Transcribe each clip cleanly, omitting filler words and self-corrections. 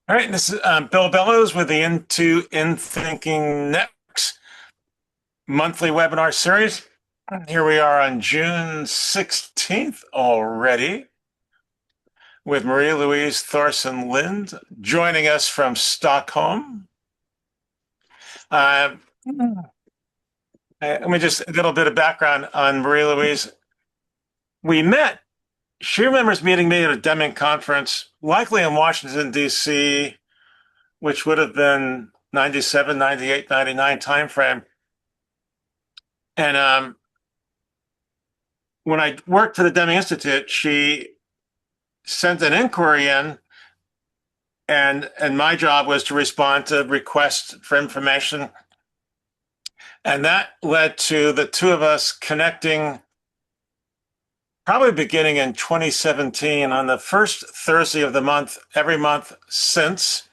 All right, this is Bill Bellows with the InThinking Network's monthly webinar series. Here we are on June 16th already with Marie-Louise Thorsén Lind joining us from Stockholm. Let me just a little bit of background on Marie-Louise. We met, she remembers meeting me at a Deming conference, likely in Washington, D.C., which would have been 97, 98, 99 timeframe. And when I worked for the Deming Institute, she sent an inquiry in, and my job was to respond to requests for information. And that led to the two of us connecting probably beginning in 2017 on the first Thursday of the month, every month since,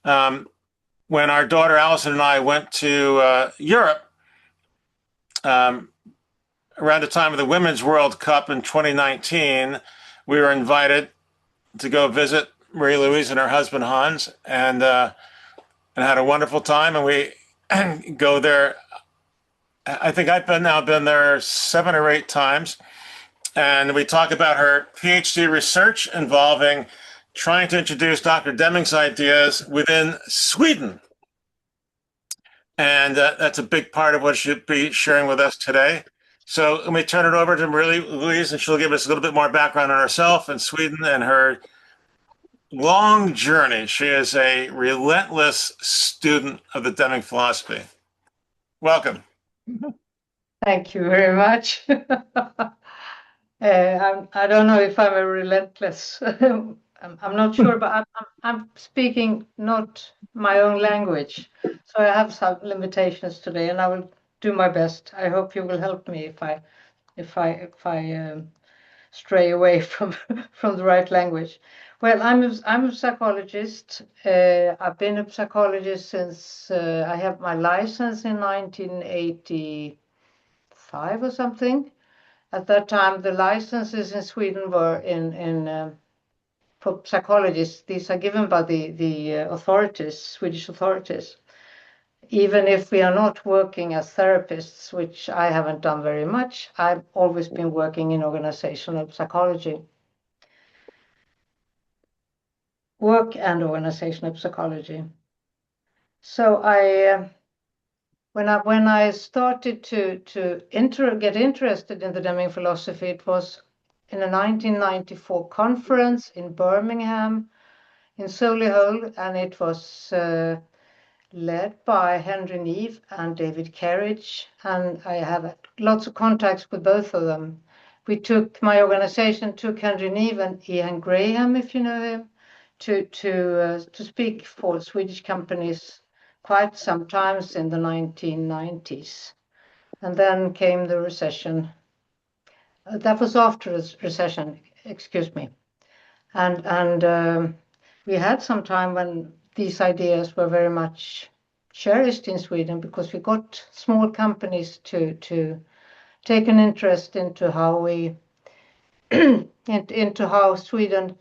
when our daughter Allison and I went to Europe around the time of the Women's World Cup in 2019. We were invited to go visit Marie-Louise and her husband Hans, and had a wonderful time. And we go there. I think I've been there 7 or 8 times, and we talk about her PhD research involving trying to introduce Dr. Deming's ideas within Sweden. And that's a big part of what she'll be sharing with us today. So let me turn it over to Marie-Louise, and she'll give us a little bit more background on herself and Sweden and her long journey. She is a relentless student of the Deming philosophy. Welcome. Thank you very much. I don't know if I'm a relentless. I'm not sure, but I'm speaking not my own language, so I have some limitations today, and I will do my best. I hope you will help me if I stray away from the right language. Well, I'm a psychologist. I've been a psychologist since I have my license in 1985 or something. At that time, the licenses in Sweden were for psychologists. These are given by the authorities, Swedish authorities. Even if we are not working as therapists, which I haven't done very much, I've always been working in organizational psychology. Work and organizational psychology. So when I started to get interested in the Deming philosophy, it was in a 1994 conference in Birmingham, in Solihull, and it was led by Henry Neve and David Kerridge, and I have lots of contacts with both of them. My organization took Henry Neve and Ian Graham, if you know him, to speak for Swedish companies quite sometimes in the 1990s. And then came the recession. That was after the recession, excuse me. And we had some time when these ideas were very much cherished in Sweden, because we got small companies to take an interest into how into how Sweden,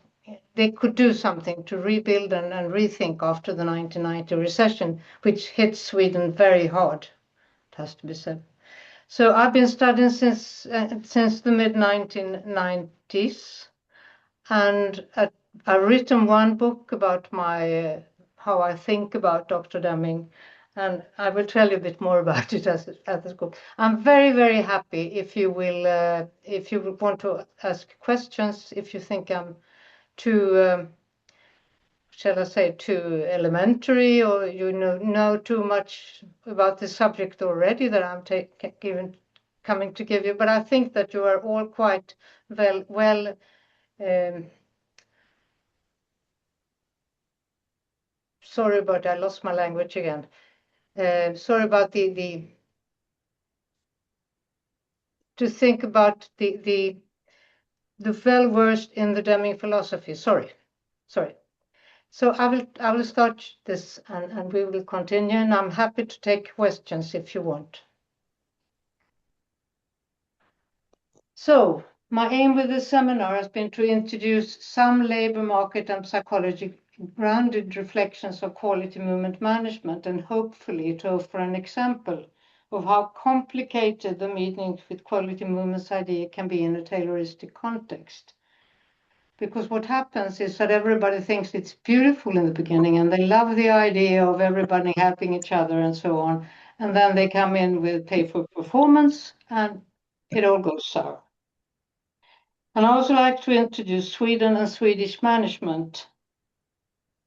they could do something to rebuild and rethink after the 1990 recession, which hit Sweden very hard, it has to be said. So I've been studying since the mid-1990s, and I've written one book about how I think about Dr. Deming, and I will tell you a bit more about it as it goes. I'm very, very happy if you want to ask questions, if you think I'm too, shall I say, too elementary, or you know too much about the subject already that I'm coming to give you. But I think that you are all quite well. Sorry about I lost my language again. Sorry about to think about the well-versed in the Deming philosophy. Sorry. So I will start this, and we will continue, and I'm happy to take questions if you want. So my aim with this seminar has been to introduce some labor market and psychology grounded reflections of quality movement management, and hopefully to offer an example of how complicated the meaning with quality movements idea can be in a Tayloristic context. Because what happens is that everybody thinks it's beautiful in the beginning and they love the idea of everybody helping each other and so on. And then they come in with pay for performance and it all goes sour. And I also like to introduce Sweden and Swedish management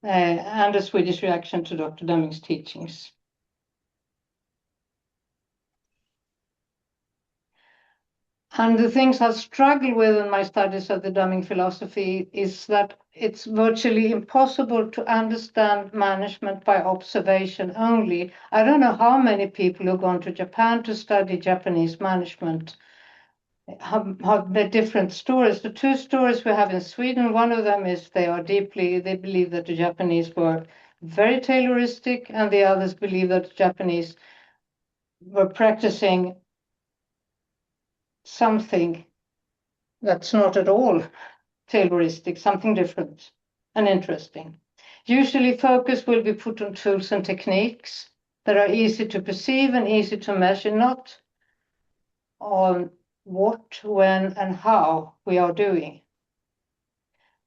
and a Swedish reaction to Dr. Deming's teachings. And the things I've struggled with in my studies of the Deming philosophy is that it's virtually impossible to understand management by observation only. I don't know how many people who've gone to Japan to study Japanese management have the different stories. The two stories we have in Sweden, one of them is they believe that the Japanese were very Tayloristic, and the others believe that the Japanese were practicing something that's not at all Tayloristic, something different and interesting. Usually focus will be put on tools and techniques that are easy to perceive and easy to measure, not on what, when, and how we are doing.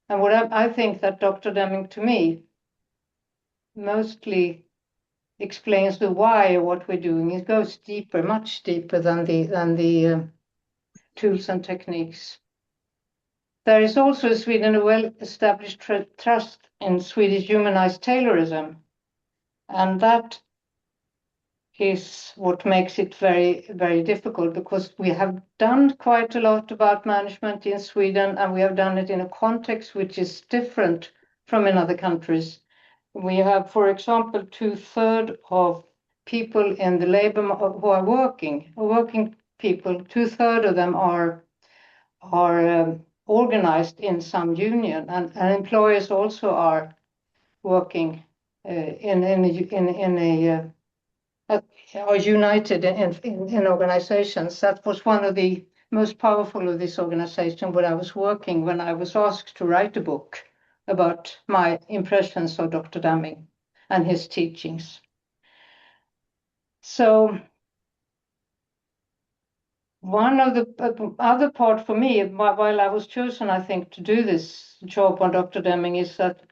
And what I think that Dr. Deming, to me, mostly explains the why of what we're doing. It goes deeper, much deeper than the tools and techniques. There is also in Sweden a well-established trust in Swedish humanized Taylorism, and that is what makes it very, very difficult, because we have done quite a lot about management in Sweden, and we have done it in a context which is different from in other countries. We have, for example, 2/3 of people in the labor who are working people, 2/3 of them are organized in some union, and employers also are working are united in organizations. That was one of the most powerful of this organization when I was working, when I was asked to write a book about my impressions of Dr. Deming and his teachings. So one of the other part for me, while I was chosen, I think, to do this job on Dr. Deming, is that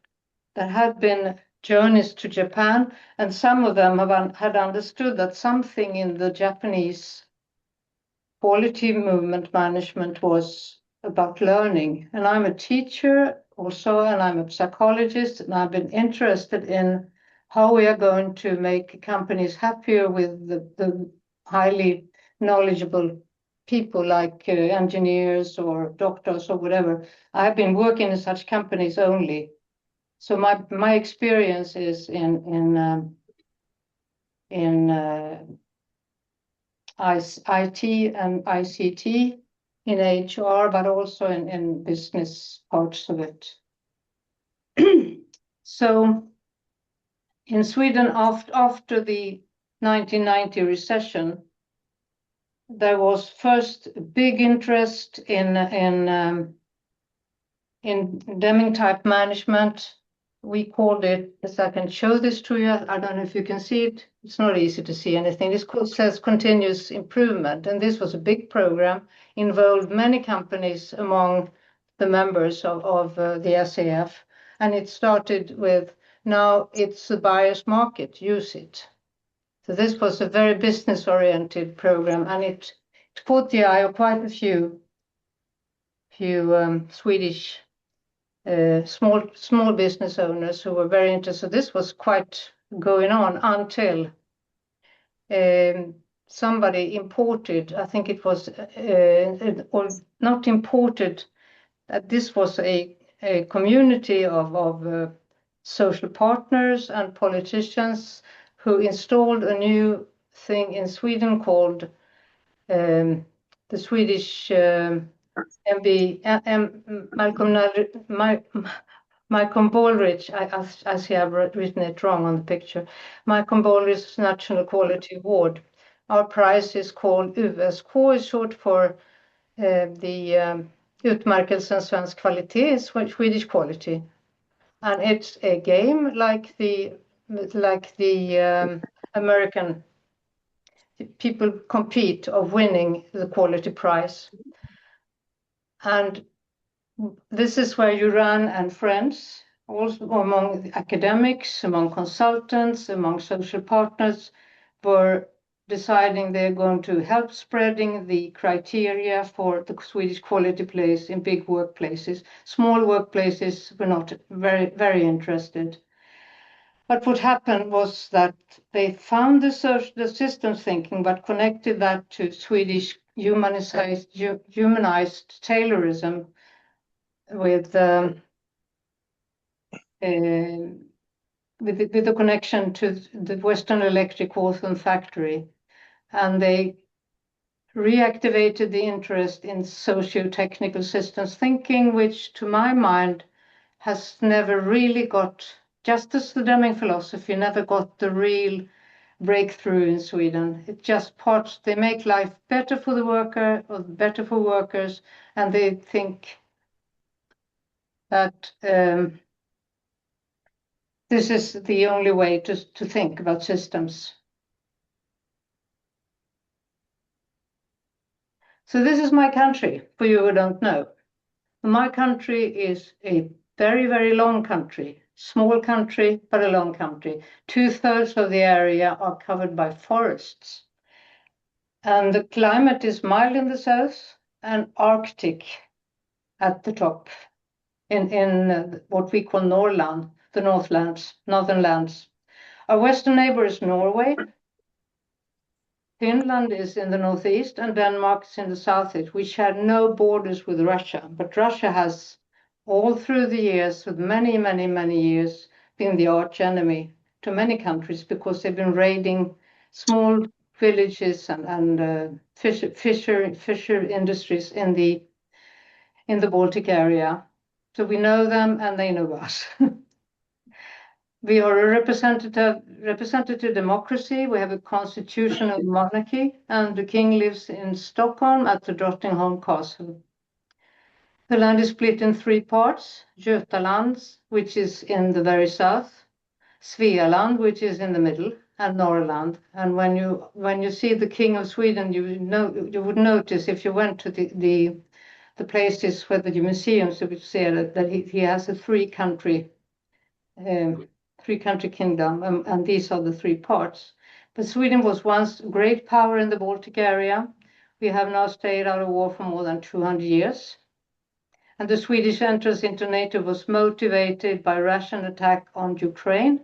there had been journeys to Japan, and some of them had understood that something in the Japanese quality movement management was about learning. And I'm a teacher also, and I'm a psychologist, and I've been interested in how we are going to make companies happier with the highly knowledgeable people like engineers or doctors or whatever. I've been working in such companies only. So my experience is in IT and ICT, in HR, but also in business parts of it. So in Sweden, after the 1990 recession, there was first big interest in Deming type management. We called it, as I can show this to you, I don't know if you can see it. It's not easy to see anything. This says continuous improvement, and this was a big program, involved many companies among the members of the SAF, and it started with, now it's the buyer's market, use it. So this was a very business-oriented program, and it caught the eye of quite a few Swedish small business owners who were very interested. This was quite going on until somebody imported, I think it was, or not imported, that this was a community of social partners and politicians who installed a new thing in Sweden called the Swedish MB, Malcolm Baldrige, I see I've written it wrong on the picture, Malcolm Baldrige's National Quality Award. Our prize is called USK, is short for the Utmärkelsen Svensk Kvalitet, Swedish Quality. and it's a game like the American people compete of winning the quality prize. And this is where you run and friends, also among academics, among consultants, among social partners, were deciding they're going to help spreading the criteria for the Swedish quality place in big workplaces. Small workplaces were not very, very interested. But what happened was that they found the systems thinking, but connected that to Swedish humanized Taylorism with the connection to the Western Electric Hawthorne factory, and they reactivated the interest in socio-technical systems thinking, which to my mind has never really got, just as the Deming philosophy never got the real breakthrough in Sweden. It just they make life better for the worker or better for workers, and they think that this is the only way to think about systems. So this is my country, for you who don't know. My country is a very, very long country, small country, but a long country. 2/3 of the area are covered by forests. And the climate is mild in the south and Arctic at the top in what we call Norrland, the northern lands. Our western neighbor is Norway. Finland is in the northeast and Denmark is in the southeast. We share no borders with Russia, but Russia has all through the years, with many, many, many years, been the arch enemy to many countries because they've been raiding small villages and fisher industries in the Baltic area. So we know them and they know us. We are a representative democracy. We have a constitutional monarchy, and the king lives in Stockholm at the Drottningholm Castle. The land is split in 3 parts: Götaland, which is in the very south, Svealand, which is in the middle, and Norrland. And when you see the King of Sweden, you would notice if you went to the places where the museums, you would see that he has a three-country kingdom, and these are the 3 parts. But Sweden was once a great power in the Baltic area. We have now stayed out of war for more than 200 years. And the Swedish entrance into NATO was motivated by Russian attack on Ukraine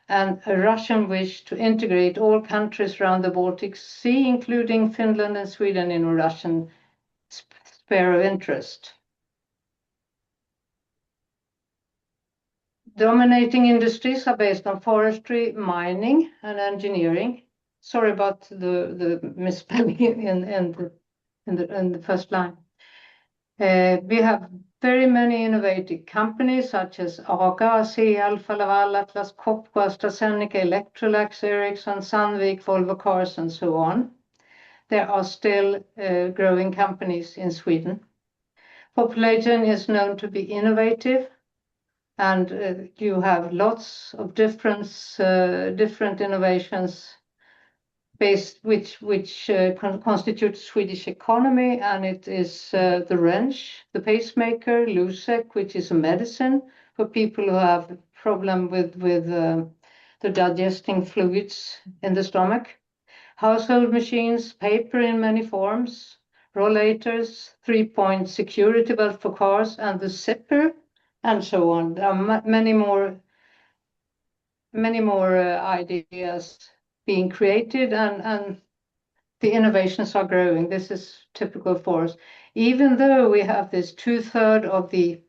and a Russian wish to integrate all countries around the Baltic Sea, including Finland and Sweden, in a Russian sphere of interest. Dominating industries are based on forestry, mining, and engineering. Sorry about the misspelling in the first line. We have very many innovative companies such as AGA, ASEA, Alfa Laval, Atlas Copco, AstraZeneca, Electrolux, Ericsson, Sandvik, Volvo Cars, and so on. There are still growing companies in Sweden. Population is known to be innovative, and you have lots of different innovations which constitute Swedish economy, and it is the wrench, the pacemaker, Losec, which is a medicine for people who have problem with the digesting fluids in the stomach. Household machines, paper in many forms, rollators, 3-point security belt for cars, and the zipper, and so on. There are many more ideas being created, and the innovations are growing. This is typical for us. Even though we have this 2/3 of the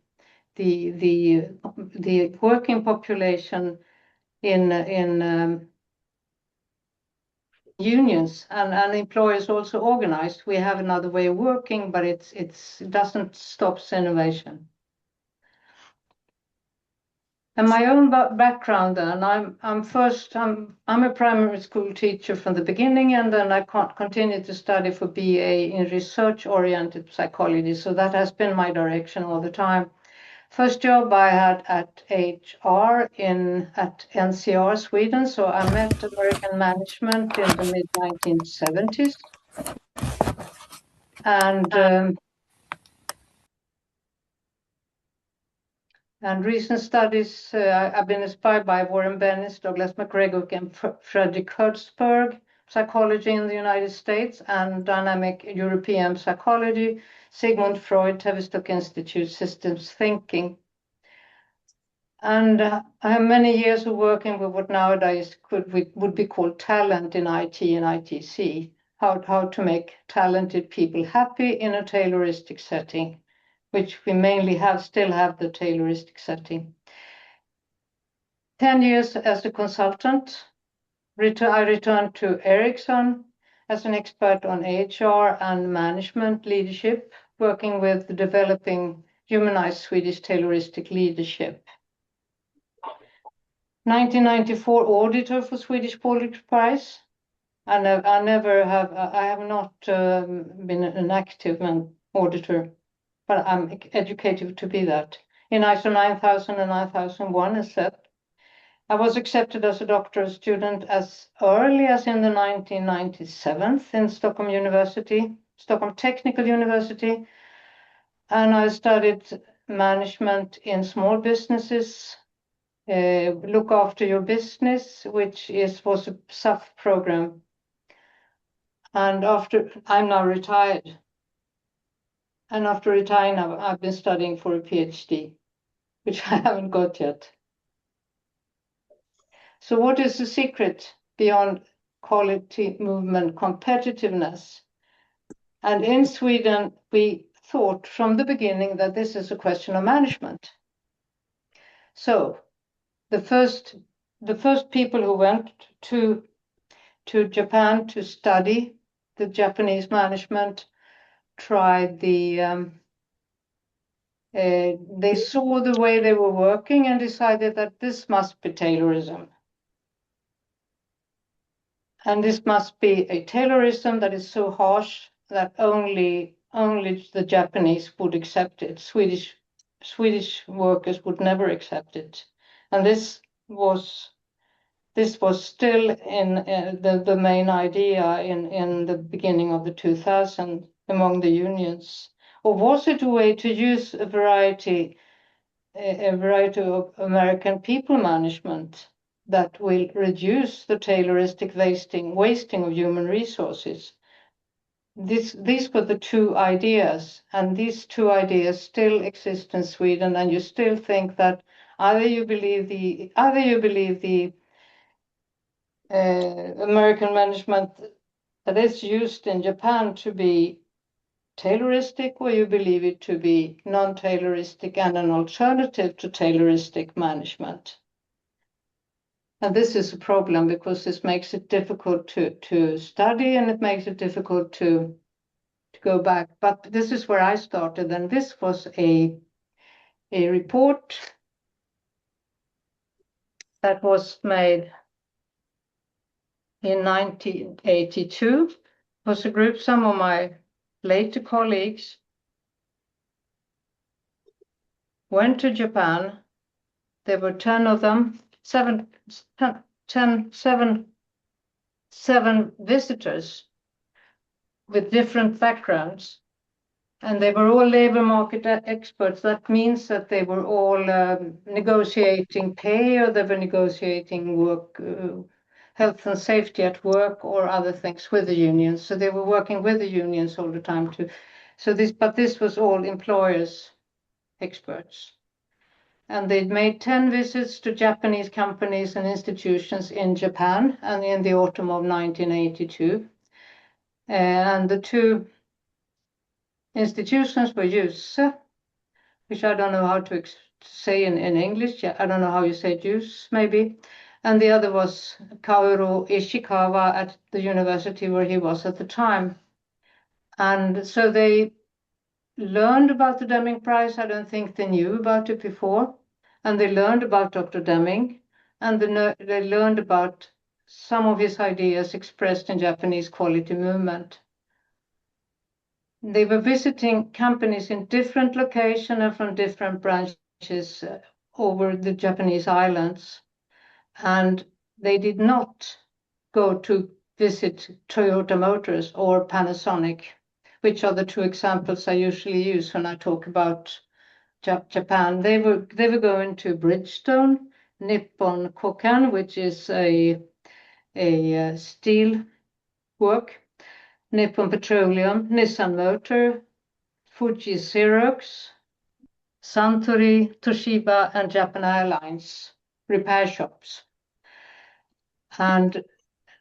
working population in unions and employers also organized, we have another way of working, but it doesn't stop innovation. And my own background, then, I'm a primary school teacher from the beginning, and then I continued to study for BA in research-oriented psychology. So that has been my direction all the time. First job I had at HR at NCR, Sweden. So I met American management in the mid-1970s. And recent studies, I've been inspired by Warren Bennis, Douglas McGregor, and Frederick Hertzberg, psychology in the United States, and dynamic European psychology, Sigmund Freud, Tavistock Institute, systems thinking. And I have many years of working with what nowadays would be called talent in IT and ITC, how to make talented people happy in a Tayloristic setting, which we mainly still have the Tayloristic setting. 10 years as a consultant. I returned to Ericsson as an expert on HR and management leadership, working with developing humanized Swedish Tayloristic leadership. 1994 auditor for Swedish Politics Prize. I have not been an active auditor, but I'm educated to be that. In ISO 9000 and 9001 as said. I was accepted as a doctoral student as early as in the 1997 in Stockholm Technical University. And I studied management in small businesses, look after your business, which was a SAF program. And I'm now retired. And after retiring, I've been studying for a PhD, which I haven't got yet. So what is the secret beyond quality movement competitiveness? And in Sweden, we thought from the beginning that this is a question of management. So the first people who went to Japan to study the Japanese management tried they saw the way they were working and decided that this must be Taylorism. And this must be a Taylorism that is so harsh that only the Japanese would accept it. Swedish workers would never accept it. And this was still in the main idea in the beginning of the 2000s among the unions. Or was it a way to use a variety of American people management that will reduce the Tayloristic wasting of human resources? These were the two ideas, and these two ideas still exist in Sweden, and you still think that either you believe the American management that is used in Japan to be Tayloristic, or you believe it to be non-Tayloristic and an alternative to Tayloristic management. And this is a problem because this makes it difficult to study, and it makes it difficult to go back. But this is where I started, and this was a report that was made in 1982. It was a group, some of my later colleagues went to Japan. There were 10 of them, seven visitors with different backgrounds. And they were all labor market experts. That means that they were all negotiating pay, or they were negotiating work, health and safety at work, or other things with the unions. So they were working with the unions all the time too. But this was all employers, experts. And they'd made 10 visits to Japanese companies and institutions in Japan, and in the autumn of 1982. And the two institutions were JUSE, which I don't know how to say in English. I don't know how you say JUSE, maybe. And the other was Kaoru Ishikawa at the university where he was at the time. And so they learned about the Deming Prize. I don't think they knew about it before. And they learned about Dr. Deming, and they learned about some of his ideas expressed in Japanese quality movement. They were visiting companies in different locations and from different branches is over the Japanese islands, and they did not go to visit Toyota Motors or Panasonic, which are the two examples I usually use when I talk about Japan. They were going to Bridgestone, Nippon Kokan, which is a steel work, Nippon Petroleum, Nissan Motor, Fuji Xerox, Suntory, Toshiba, and Japan Airlines repair shops. And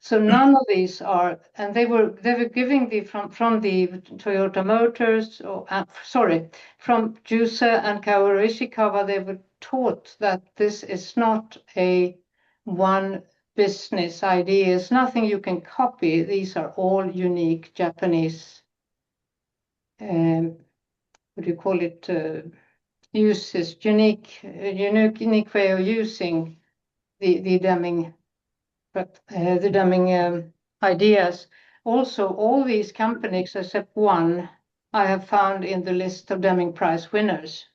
so none of these are, and they were giving from the Toyota Motors, from Jusa and Kaoru Ishikawa, they were taught that this is not a one business idea. It's nothing you can copy. These are all unique Japanese, what do you call it, uses, unique way of using the Deming ideas. Also, all these companies except one I have found in the list of Deming Prize winners,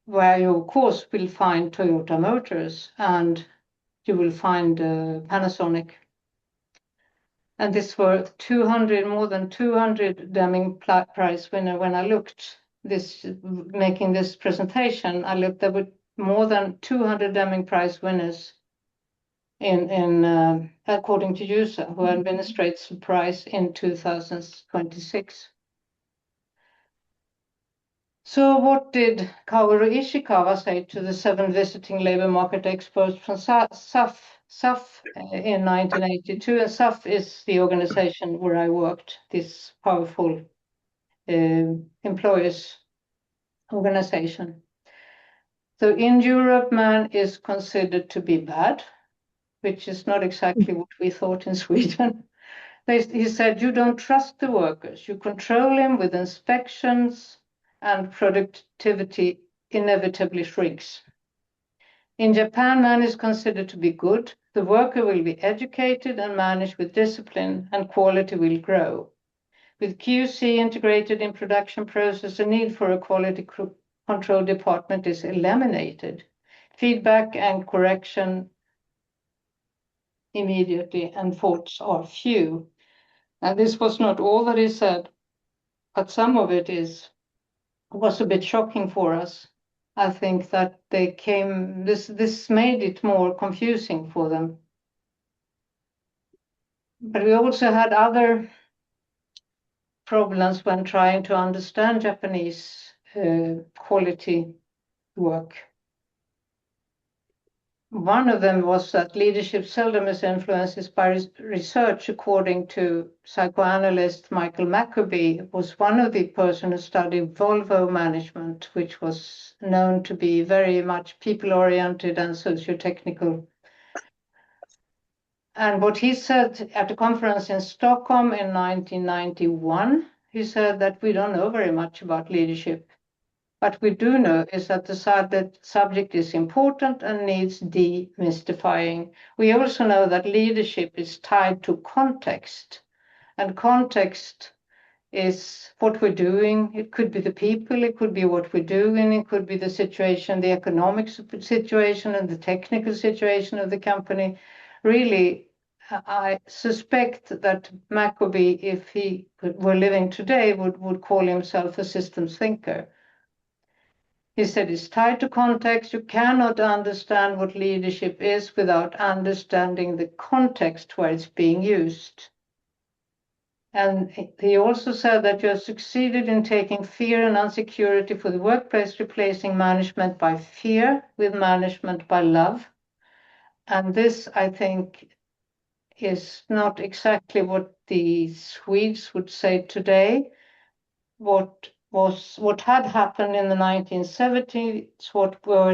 where you of course will find Toyota Motors and you will find Panasonic. And this were more than 200 Deming Prize winner. When I looked making this presentation, I looked, there were more than 200 Deming Prize winners in according to USA, who administrates the prize in 2026. So what did Kaoru Ishikawa say to the 7 visiting labor market experts from SAF in 1982? And SAF is the organization where I worked, this powerful employers organization. So in Europe, man is considered to be bad, which is not exactly what we thought in Sweden. He said, you don't trust the workers. You control them with inspections, and productivity inevitably shrinks. In Japan, man is considered to be good. The worker will be educated and managed with discipline, and quality will grow. With QC integrated in production process, the need for a quality control department is eliminated. Feedback and correction immediately, and faults are few. And this was not all that he said, but some of it was a bit shocking for us. I think that this made it more confusing for them. But we also had other problems when trying to understand Japanese quality work. One of them was that leadership seldom is influenced by research, according to psychoanalyst Michael Maccabee, was one of the person who studied Volvo management, which was known to be very much people-oriented and socio-technical. And what he said at a conference in Stockholm in 1991, he said that we don't know very much about leadership. What we do know is that the subject is important and needs demystifying. We also know that leadership is tied to context, and context is what we're doing. It could be the people, it could be what we're doing, it could be the situation, the economic situation and the technical situation of the company. Really, I suspect that Maccabee, if he were living today, would call himself a systems thinker. He said it's tied to context. You cannot understand what leadership is without understanding the context where it's being used. And he also said that you have succeeded in taking fear and insecurity for the workplace, replacing management by fear with management by love. And this, I think, is not exactly what the Swedes would say today. What had happened in the 1970s,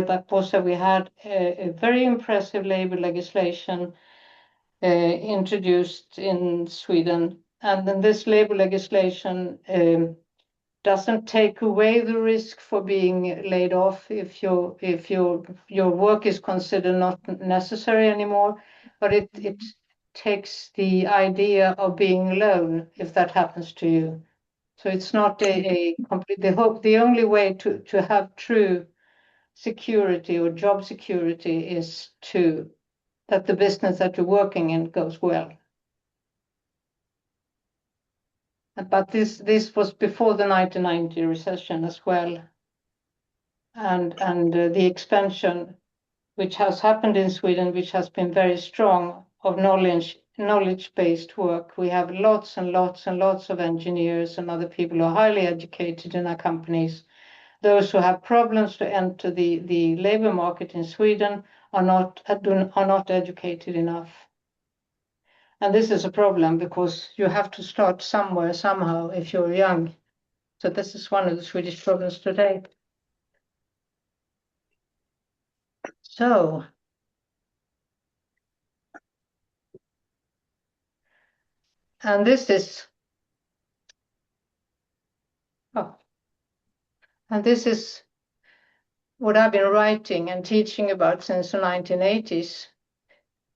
that we had a very impressive labor legislation introduced in Sweden, and then this labor legislation doesn't take away the risk for being laid off if your work is considered not necessary anymore, but it takes the idea of being alone if that happens to you. So it's not a complete, the only way to have true security or job security is that the business that you're working in goes well. But this was before the 1990 recession as well, and the expansion which has happened in Sweden, which has been very strong, of knowledge-based work. We have lots and lots and lots of engineers and other people who are highly educated in our companies. Those who have problems to enter the labor market in Sweden are not educated enough. And this is a problem because you have to start somewhere, somehow, if you're young. So this is one of the Swedish problems today. So, and this is what I've been writing and teaching about since the 1980s.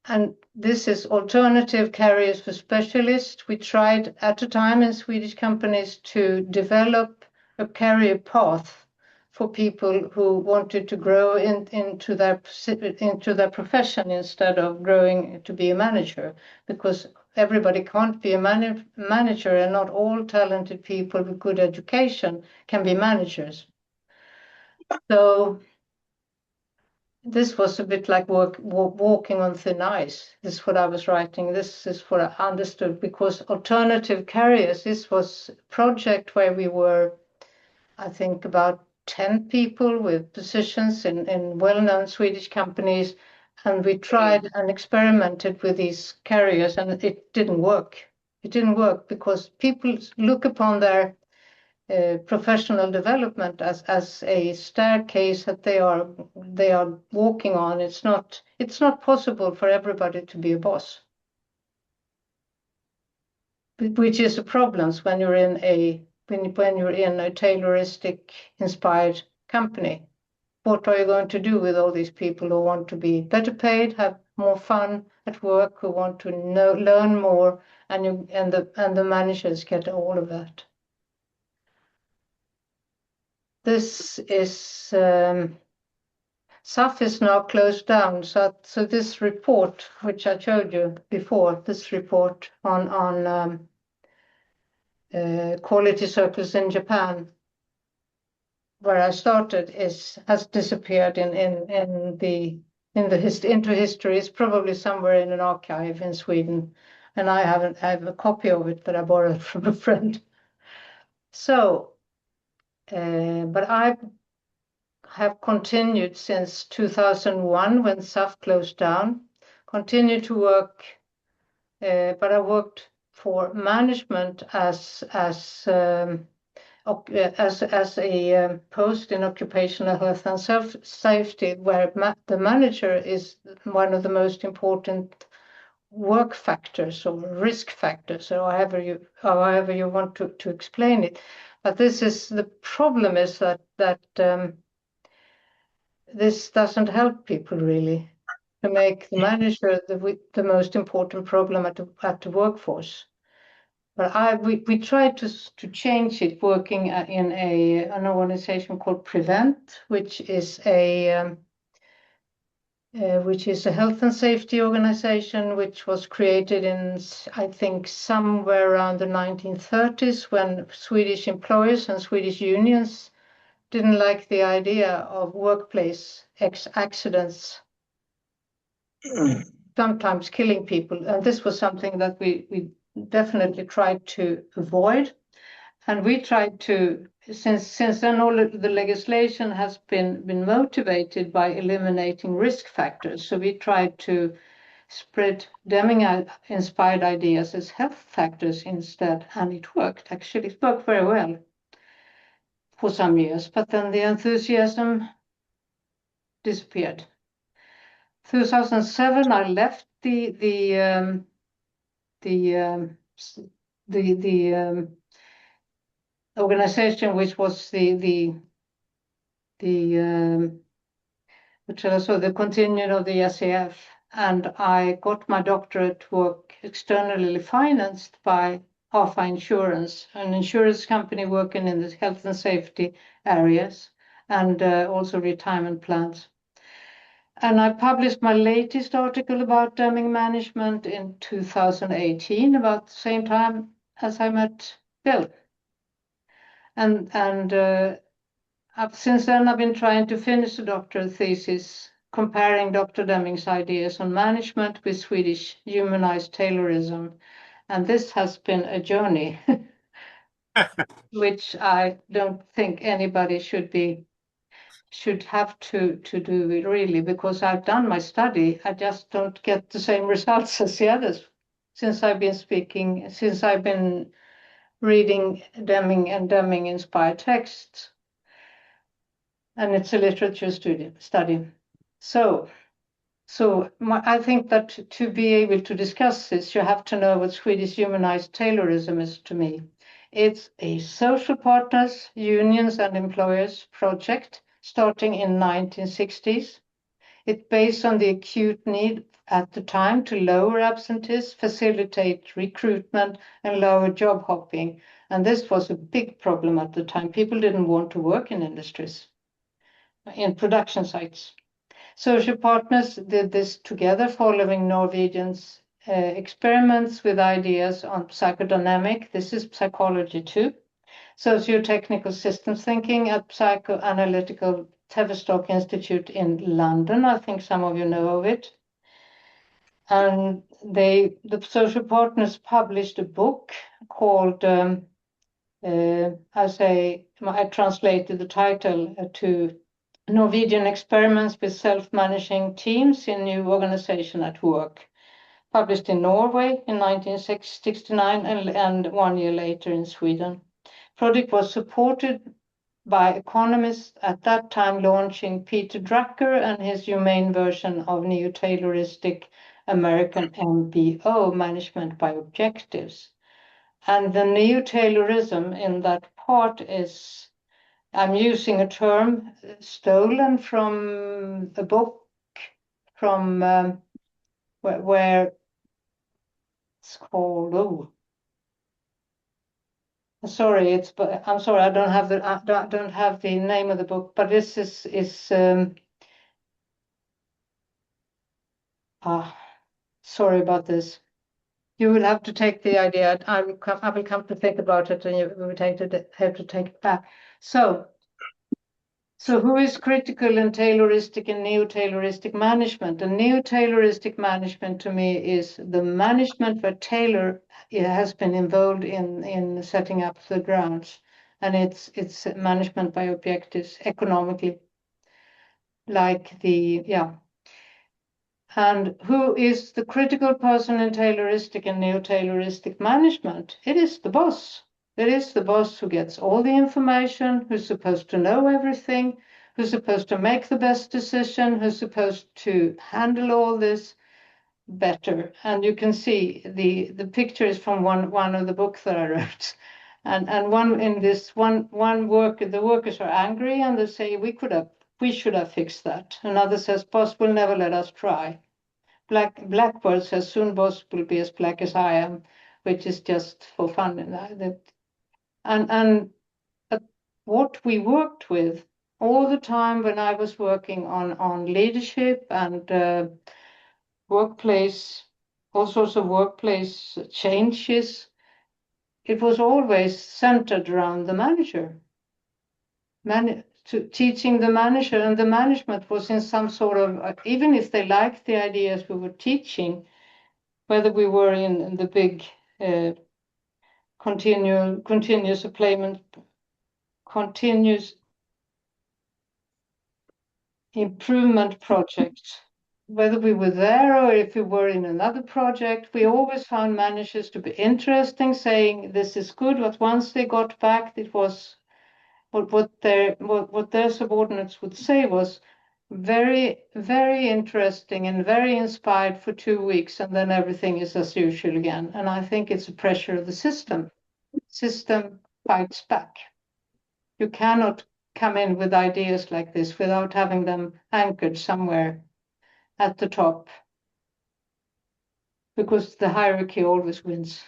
And this is alternative careers for specialists. We tried at a time in Swedish companies to develop a career path for people who wanted to grow into their profession instead of growing to be a manager, because everybody can't be a manager, and not all talented people with good education can be managers. So this was a bit like walking on thin ice. This is what I was writing. This is what I understood, because alternative careers, this was a project where we were, I think, about 10 people with positions in well-known Swedish companies. And we tried and experimented with these careers, and it didn't work. It didn't work because people look upon their professional development as a staircase that they are walking on. It's not possible for everybody to be a boss, which is a problem when you're in a Tayloristic inspired company. What are you going to do with all these people who want to be better paid, have more fun at work, who want to learn more, and the managers get all of that? This is SAF is now closed down. So this report, which I showed you before, this report on quality circles in Japan, where I started, has disappeared into history. It's probably somewhere in an archive in Sweden, and I have a copy of it that I borrowed from a friend. So, but I have continued since 2001 when SAF closed down, continued to work, but I worked for management as a post in occupational health and safety, where the manager is one of the most important work factors or risk factors, or however you want to explain it. But this is the problem, is that this doesn't help people really to make the manager the most important problem at the workforce. But we tried to change it, working in an organization called Prevent, which is a health and safety organization, which was created in, I think, somewhere around the 1930s, when Swedish employers and Swedish unions didn't like the idea of workplace accidents, sometimes killing people. And this was something that we definitely tried to avoid. And we tried to, since then, all the legislation has been motivated by eliminating risk factors. So we tried to spread Deming-inspired ideas as health factors instead, and it worked. Actually, it worked very well for some years, but then the enthusiasm disappeared. 2007, I left the organization, which was the continuing of the SAF, and I got my doctorate work externally financed by Alpha Insurance, an insurance company working in the health and safety areas. and also retirement plans. And I published my latest article about Deming management in 2018, about the same time as I met Bill. And since then, I've been trying to finish the doctoral thesis comparing Dr. Deming's ideas on management with Swedish humanized Taylorism. And this has been a journey, which I don't think anybody should have to do it really, because I've done my study. I just don't get the same results as the others since I've been reading Deming and Deming inspired texts. And it's a literature study. So I think that to be able to discuss this, you have to know what Swedish humanized Taylorism is to me. It's a social partners, unions and employers project starting in 1960s. It's based on the acute need at the time to lower absenteeism, facilitate recruitment and lower job hopping. And this was a big problem at the time. People didn't want to work in industries, in production sites. Social partners did this together following Norwegian's experiments with ideas on psychodynamic. This is psychology too. Socio-technical systems thinking at Psychoanalytical Tavistock Institute in London. I think some of you know of it. And the social partners published a book called, I translated the title to Norwegian Experiments with Self-Managing Teams in New Organization at Work, published in Norway in 1969 and 1 year later in Sweden. Project was supported by economists at that time launching Peter Drucker and his humane version of neo-Tayloristic American MBO, management by objectives. And the neo-Taylorism in that part is, I'm using a term stolen from a book from where it's called, I'm sorry, I don't have the name of the book, but this is sorry about this. You will have to take the idea. I will come to think about it, and you will have to take it back. So who is critical in Tayloristic and neo-Tayloristic management? And neo-Tayloristic management to me is the management where Taylor has been involved in setting up the grounds, and it's management by objectives economically, And who is the critical person in Tayloristic and neo-Tayloristic management? It is the boss. It is the boss who gets all the information, who's supposed to know everything, who's supposed to make the best decision, who's supposed to handle all this better. And you can see the picture is from one of the books that I wrote. And the workers are angry and they say we should have fixed that. Another says, boss will never let us try. Blackbird says, soon boss will be as black as I am, which is just for fun. And what we worked with all the time when I was working on leadership and workplace, all sorts of workplace changes, it was always centered around the manager. Teaching the manager, and the management was in some sort of, even if they liked the ideas we were teaching, whether we were in the big continuous improvement project, whether we were there or if we were in another project, we always found managers to be interesting, saying this is good, but once they got back, it was what their subordinates would say was very, very interesting and very inspired for 2 weeks, and then everything is as usual again. And I think it's a pressure of the system. System fights back. You cannot come in with ideas like this without having them anchored somewhere at the top, because the hierarchy always wins.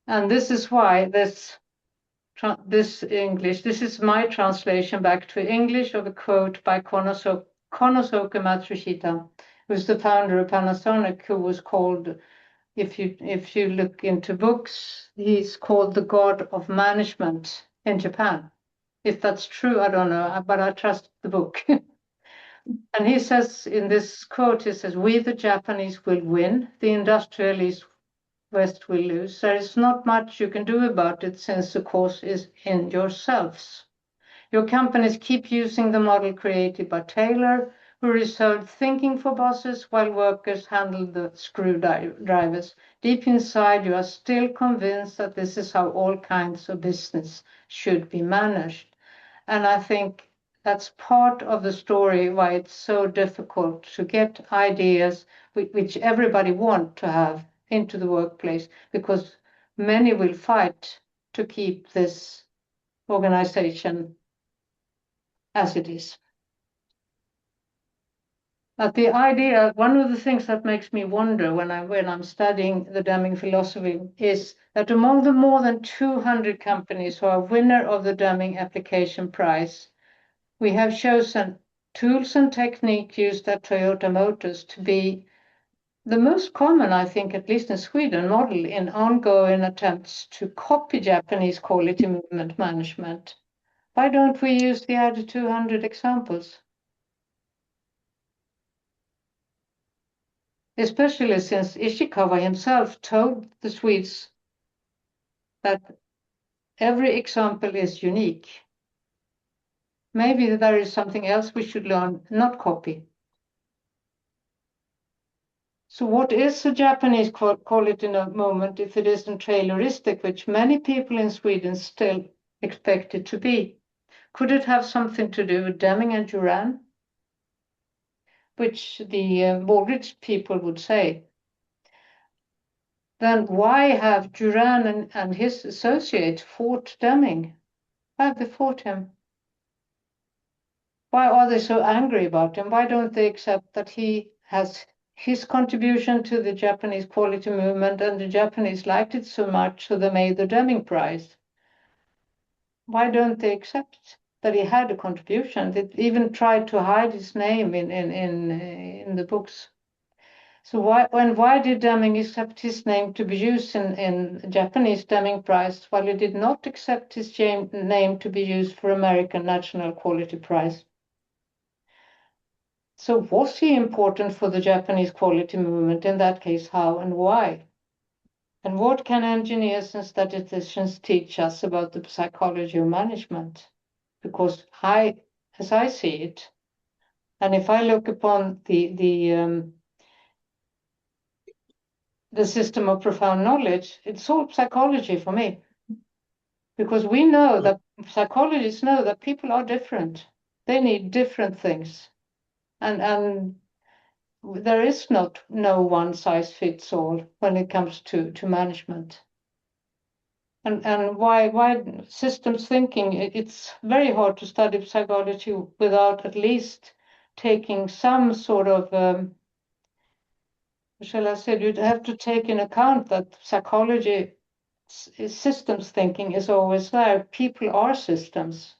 And this is why this this English. This is my translation back to English of a quote by Konosuke Matsushita, who's the founder of Panasonic, who was called, if you look into books, he's called the god of management in Japan. If that's true, I don't know, but I trust the book. And he says in this quote, he says, "We, the Japanese, will win. The industrialists West will lose. There is not much you can do about it since the cause is in yourselves. Your companies keep using the model created by Taylor, who reserved thinking for bosses while workers handled the screwdrivers. Deep inside, you are still convinced that this is how all kinds of business should be managed." And I think that's part of the story why it's so difficult to get ideas which everybody wants to have into the workplace, because many will fight to keep this organization as it is. But the idea, one of the things that makes me wonder when I'm studying the Deming philosophy is that among the more than 200 companies who are winner of the Deming Application Prize, we have chosen tools and technique used at Toyota Motors to be the most common, I think, at least in Sweden, model in ongoing attempts to copy Japanese quality movement management. Why don't we use the other 200 examples? Especially since Ishikawa himself told the Swedes that every example is unique. Maybe there is something else we should learn, not copy. So what is a Japanese quality movement if it isn't Tayloristic, which many people in Sweden still expect it to be? Could it have something to do with Deming and Duran, which the Baldrige people would say? Then why have Duran and his associates fought Deming? Why have they fought him? Why are they so angry about him? Why don't they accept that he has his contribution to the Japanese quality movement and the Japanese liked it so much, so they made the Deming Prize? Why don't they accept that he had a contribution? They even tried to hide his name in the books. So why did Deming accept his name to be used in Japanese Deming Prize, while he did not accept his name to be used for American National Quality Prize? So was he important for the Japanese quality movement? In that case, how and why? And what can engineers and statisticians teach us about the psychology of management? Because as I see it, and if I look upon the system of profound knowledge, it's all psychology for me. Because we know that psychologists know that people are different. They need different things. And there is no one size fits all when it comes to management. And why systems thinking, it's very hard to study psychology without at least taking some sort of, shall I say, you'd have to take in account that psychology systems thinking is always there. People are systems.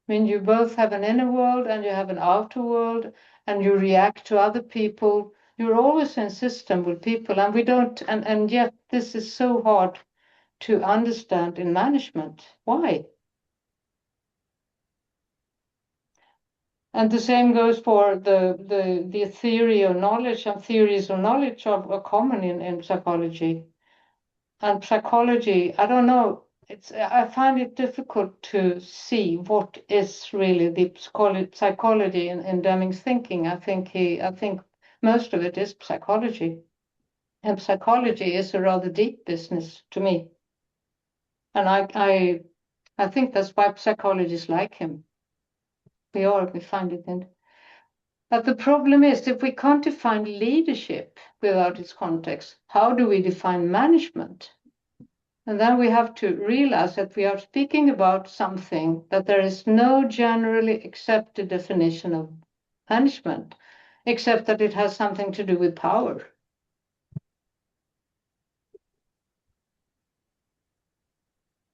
I mean, you both have an inner world and you have an outer world, and you react to other people. You're always in system with people, and we don't, and yet this is so hard to understand in management. Why? And the same goes for the theory of knowledge, and theories of knowledge are common in psychology. And psychology, I don't know, I find it difficult to see what is really the psychology in Deming's thinking. I think most of it is psychology. And psychology is a rather deep business to me. And I think that's why psychologists like him. We find it in. But the problem is, if we can't define leadership without its context, how do we define management? And then we have to realize that we are speaking about something that there is no generally accepted definition of management, except that it has something to do with power.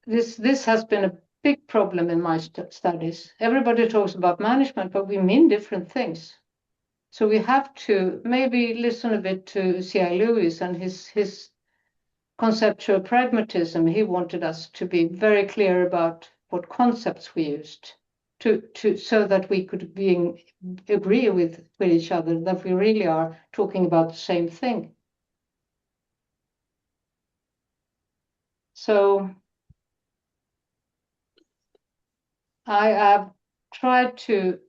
this has been a big problem in my studies. Everybody talks about management, but we mean different things. So we have to maybe listen a bit to C.I. Lewis and his conceptual pragmatism. He wanted us to be very clear about what concepts we used so that we could agree with each other, that we really are talking about the same thing. So I have tried to,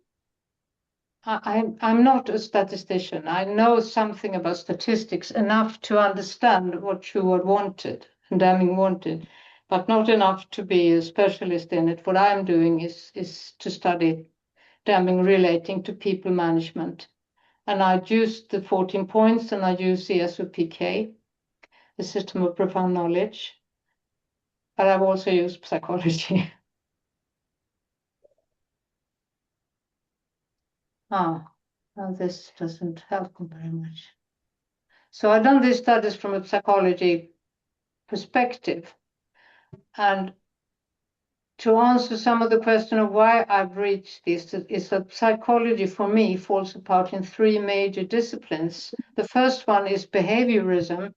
I'm not a statistician. I know something about statistics enough to understand what Sheward wanted and Deming wanted, but not enough to be a specialist in it. What I'm doing is to study Deming relating to people management. And I used the 14 points, and I use the SOPK, the system of profound knowledge, but I've also used psychology. Now this doesn't help me very much. So I've done these studies from a psychology perspective. And to answer some of the question of why I've reached this is that psychology for me falls apart in three major disciplines. The first one is behaviorism.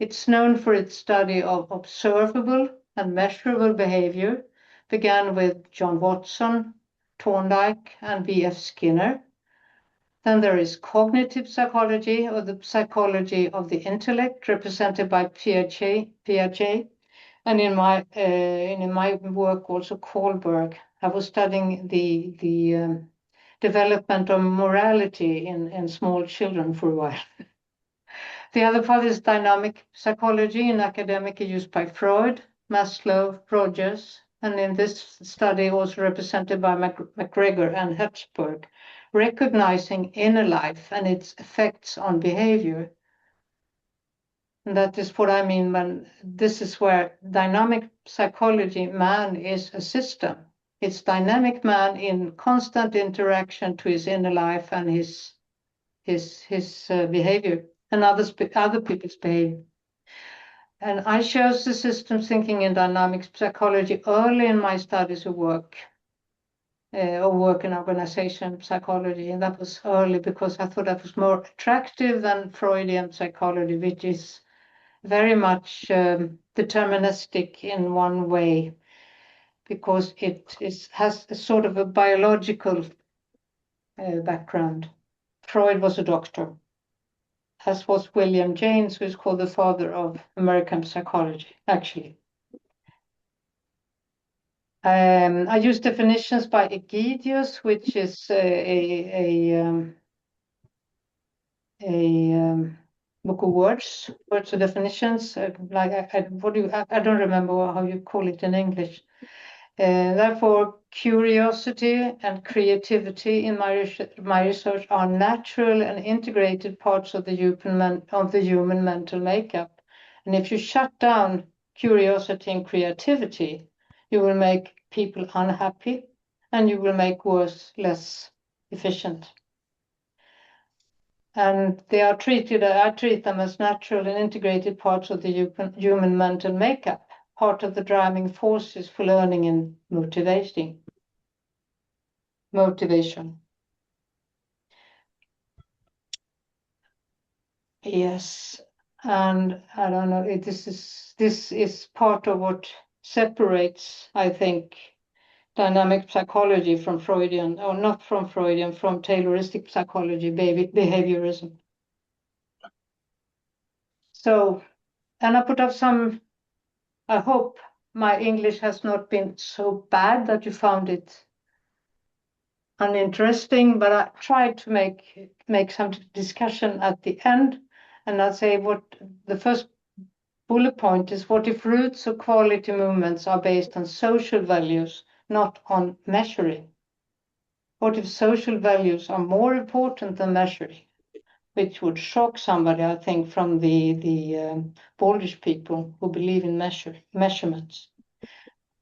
It's known for its study of observable and measurable behavior, began with John Watson, Thorndike, and B.F. Skinner. Then there is cognitive psychology, or the psychology of the intellect, represented by Piaget. And in my work also Kohlberg, I was studying the development of morality in small children for a while. The other part is dynamic psychology, in academic used by Freud, Maslow, Rogers, and in this study also represented by McGregor and Hertzberg, recognizing inner life and its effects on behavior. And that is what I mean when this is where dynamic psychology, man is a system. It's dynamic man in constant interaction to his inner life and his behavior and other people's behavior. And I chose the systems thinking in dynamic psychology early in my studies of work in organization psychology, and that was early because I thought that was more attractive than Freudian psychology, which is very much deterministic in one way, because it has a sort of a biological background. Freud was a doctor, as was William James, who is called the father of American psychology, actually. I use definitions by Egidius, which is a book of words of definitions. I don't remember how you call it in English. Therefore, curiosity and creativity in my research are natural and integrated parts of the human mental makeup. And if you shut down curiosity and creativity, you will make people unhappy, and you will make work less efficient. And I treat them as natural and integrated parts of the human mental makeup, part of the driving forces for learning and motivation. Yes, and I don't know, this is part of what separates, I think, dynamic psychology from Freudian, or not from Freudian, from Tayloristic psychology, behaviorism. So, and I put up I hope my English has not been so bad that you found it uninteresting, but I tried to make some discussion at the end, and I'll say what the first bullet point is: what if roots of quality movements are based on social values, not on measuring? What if social values are more important than measuring? Which would shock somebody, I think, from the Polish people who believe in measurements.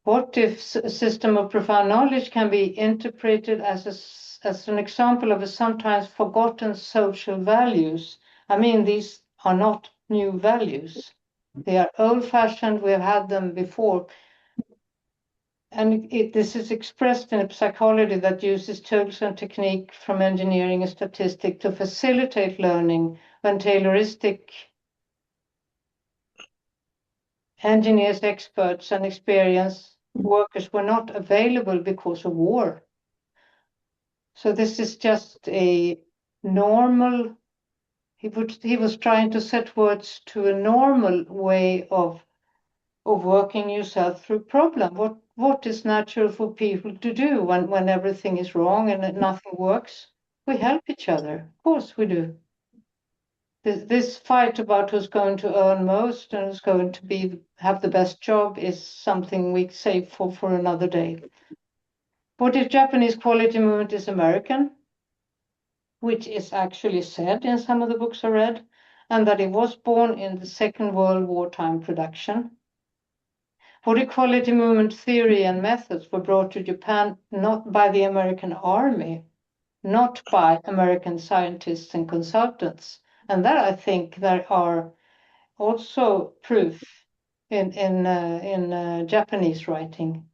What if a system of profound knowledge can be interpreted as an example of a sometimes forgotten social values? I mean, these are not new values. They are old-fashioned. We have had them before. this is expressed in a psychology that uses tools and technique from engineering and statistics to facilitate learning when Tayloristic engineers, experts, and experienced workers were not available because of war. So this is just a normal, he was trying to set words to a normal way of working yourself through problem. What is natural for people to do when everything is wrong and nothing works? We help each other. Of course we do. This fight about who's going to earn most and who's going to have the best job is something we save for another day. What if Japanese quality movement is American, which is actually said in some of the books I read, and that it was born in the Second World War time production? What equality movement theory and methods were brought to Japan not by the American army, not by American scientists and consultants. And that I think there are also proof in Japanese writing.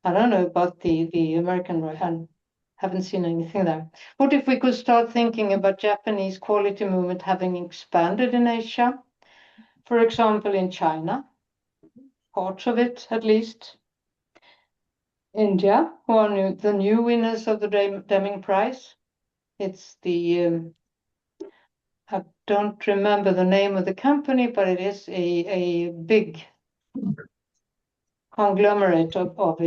I don't know about the American writing. Haven't seen anything there. What if we could start thinking about Japanese quality movement having expanded in Asia? For example, in China, parts of it at least. India, who are the new winners of the Deming Prize. It's the, I don't remember the name of the company, but it is a big conglomerate of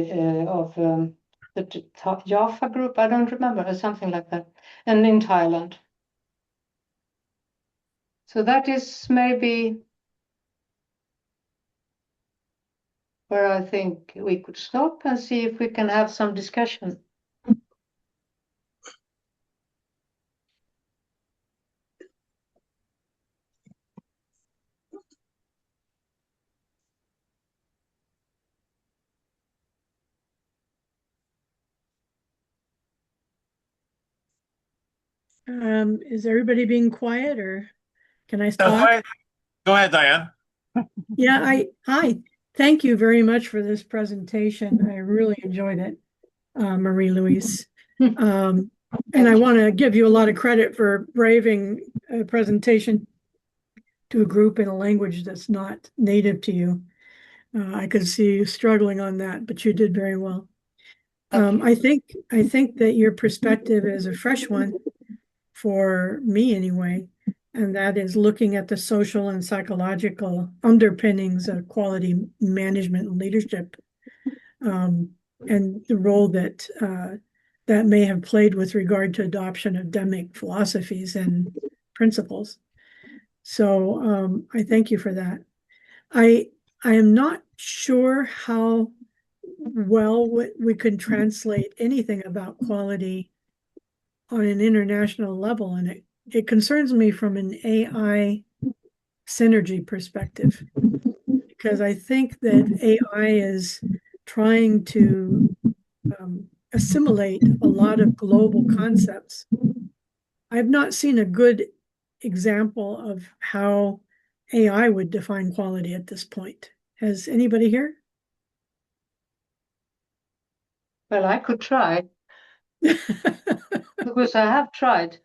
the Jaffa group, I don't remember, or something like that, and in Thailand. So that is maybe where I think we could stop and see if we can have some discussion. Is everybody being quiet, or can I No, start? go ahead, Diane. Yeah, hi. Thank you very much for this presentation. I really enjoyed it, Marie-Louise. And I want to give you a lot of credit for braving a presentation to a group in a language that's not native to you. I could see you struggling on that, but you did very well. I think that your perspective is a fresh one for me anyway, and that is looking at the social and psychological underpinnings of quality management and leadership, and the role that that may have played with regard to adoption of Deming philosophies and principles. So I thank you for that. I am not sure how well we can translate anything about quality on an international level, and it concerns me from an AI synergy perspective, because I think that AI is trying to assimilate a lot of global concepts. I've not seen a good example of how AI would define quality at this point. Has anybody here? Well, I could try. Because I have tried.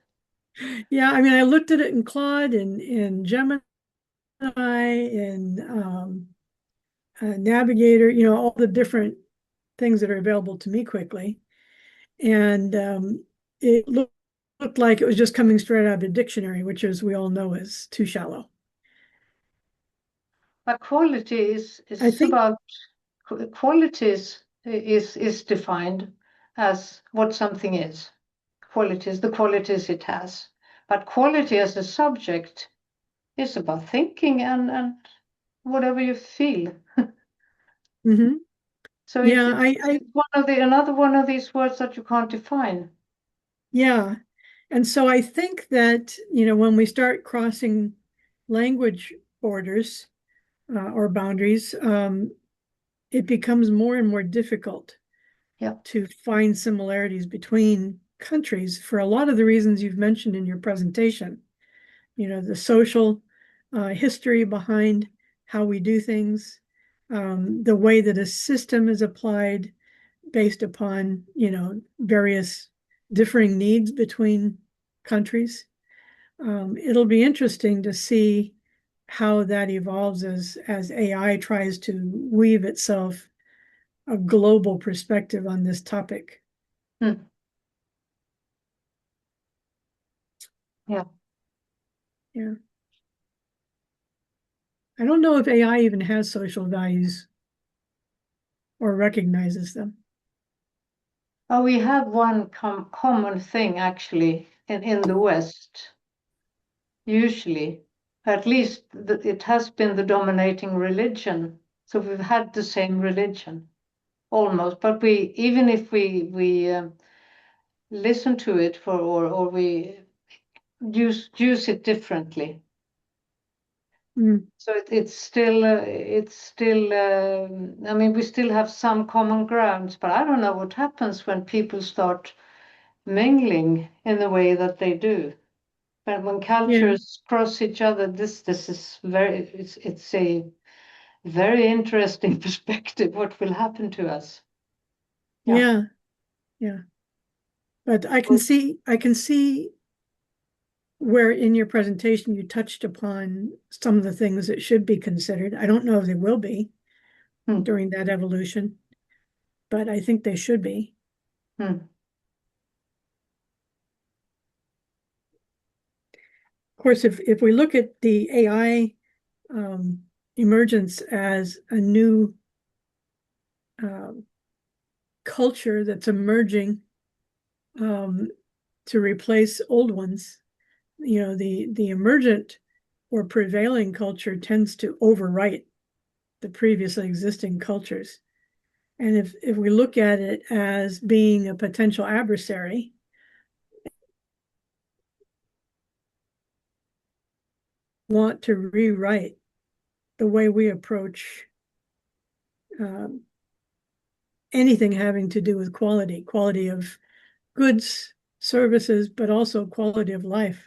Yeah, I mean, I looked at it in Claude, in Gemini, in Navigator, all the different things that are available to me quickly. And it looked like it was just coming straight out of a dictionary, which, as we all know, is too shallow. But quality is about qualities is defined as what something is. Qualities, the qualities it has. But quality as a subject is about thinking and whatever you feel. Mm-hmm. So yeah, it's another one of these words that you can't define. Yeah. And so I think that, when we start crossing language borders or boundaries, it becomes more and more difficult to find similarities between countries for a lot of the reasons you've mentioned in your presentation. The social history behind how we do things, the way that a system is applied, based upon, various differing needs between countries. It'll be interesting to see how that evolves as AI tries to weave itself a global perspective on this topic. Yeah. Yeah. I don't know if AI even has social values or recognizes them. Oh, we have one common thing actually in the West. Usually, at least it has been the dominating religion. So we've had the same religion almost, but even if we listen to it or we use it differently. So it's still I mean, we still have some common grounds, but I don't know what happens when people start mingling in the way that they do. But when cultures cross each other, this is it's a very interesting perspective. What will happen to us? Yeah. But I can see where in your presentation you touched upon some of the things that should be considered. I don't know if they will be during that evolution, but I think they should be. Of course, if we look at the AI emergence as a new culture that's emerging to replace old ones, the emergent or prevailing culture tends to overwrite the previously existing cultures. And if we look at it as being a potential adversary, want to rewrite the way we approach anything having to do with quality of goods, services, but also quality of life.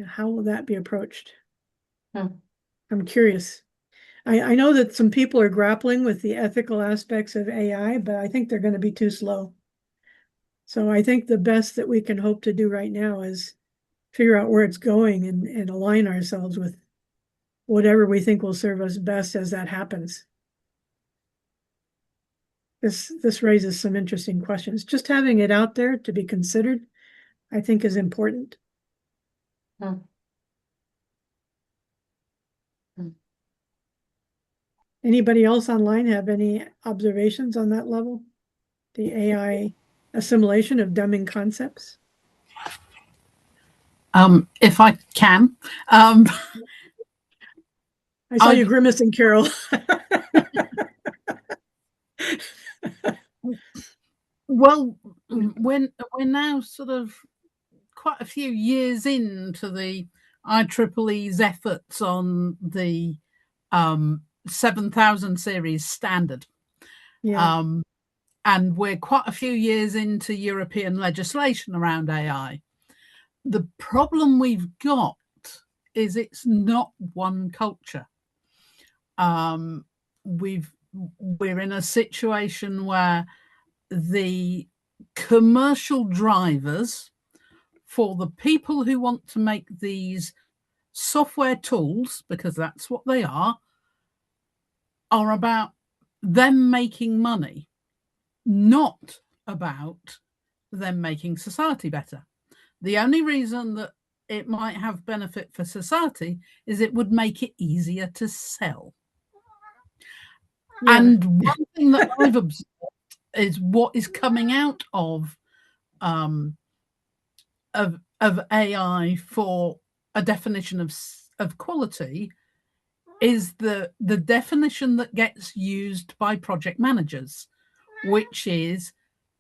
How will that be approached? I'm curious. I know that some people are grappling with the ethical aspects of AI, but I think they're going to be too slow. So I think the best that we can hope to do right now is figure out where it's going and align ourselves with whatever we think will serve us best as that happens. This raises some interesting questions. Just having it out there to be considered, I think, is important. Anybody else online have any observations on that level? The AI assimilation of Deming concepts? If I can. I saw you grimacing, Carol. Well, we're now sort of quite a few years into the IEEE's efforts on the 7000 series standard. And we're quite a few years into European legislation around AI. The problem we've got is it's not one culture. We're in a situation where the commercial drivers for the people who want to make these software tools, because that's what they are about them making money, not about them making society better. The only reason that it might have benefit for society is it would make it easier to sell. And one thing that I've observed is what is coming out of AI for a definition of quality is the definition that gets used by project managers, which is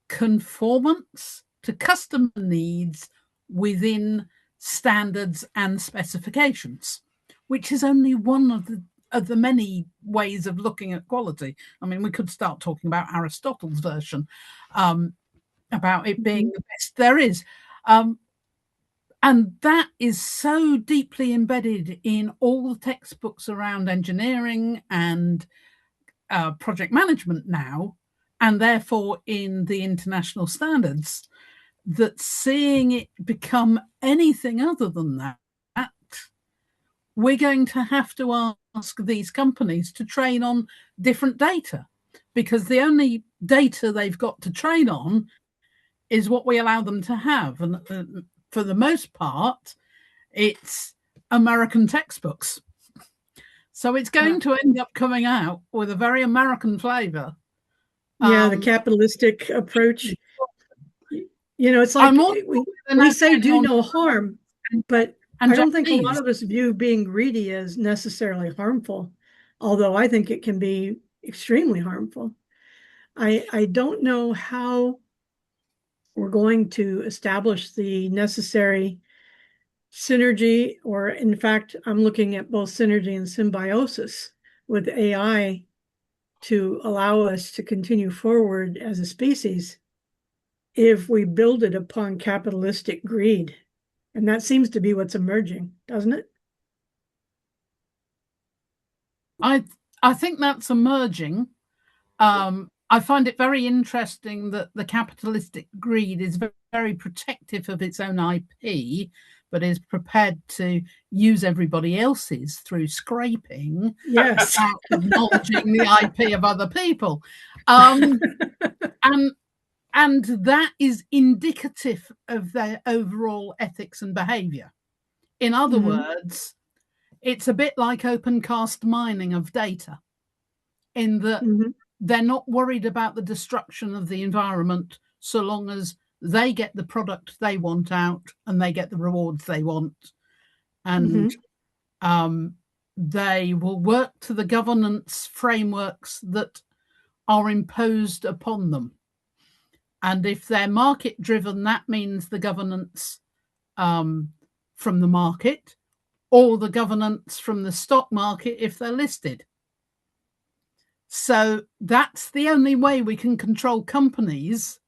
conformance to customer needs within standards and specifications, which is only one of the many ways of looking at quality. I mean, we could start talking about Aristotle's version, about it being the best there is. And that is so deeply embedded in all the textbooks around engineering and project management now and therefore in the international standards, that seeing it become anything other than that, we're going to have to ask these companies to train on different data, because the only data they've got to train on is what we allow them to have. And for the most part, it's American textbooks. So it's going to end up coming out with a very American flavor. Yeah, the capitalistic approach. You know, it's like we say do no harm, but I don't think a lot of us view being greedy as necessarily harmful, although I think it can be extremely harmful. I don't know how we're going to establish the necessary synergy, or in fact, I'm looking at both synergy and symbiosis with AI to allow us to continue forward as a species if we build it upon capitalistic greed. And that seems to be what's emerging, doesn't it? I think that's emerging. I find it very interesting that the capitalistic greed is very protective of its own IP, but is prepared to use everybody else's through scraping, yes, without acknowledging the IP of other people. And that is indicative of their overall ethics and behavior. In other words, it's a bit like open cast mining of data, in that they're not worried about the destruction of the environment so long as they get the product they want out and they get the rewards they want. And they will work to the governance frameworks that are imposed upon them. And if they're market driven, that means the governance from the market, or the governance from the stock market if they're listed. So that's the only way we can control companies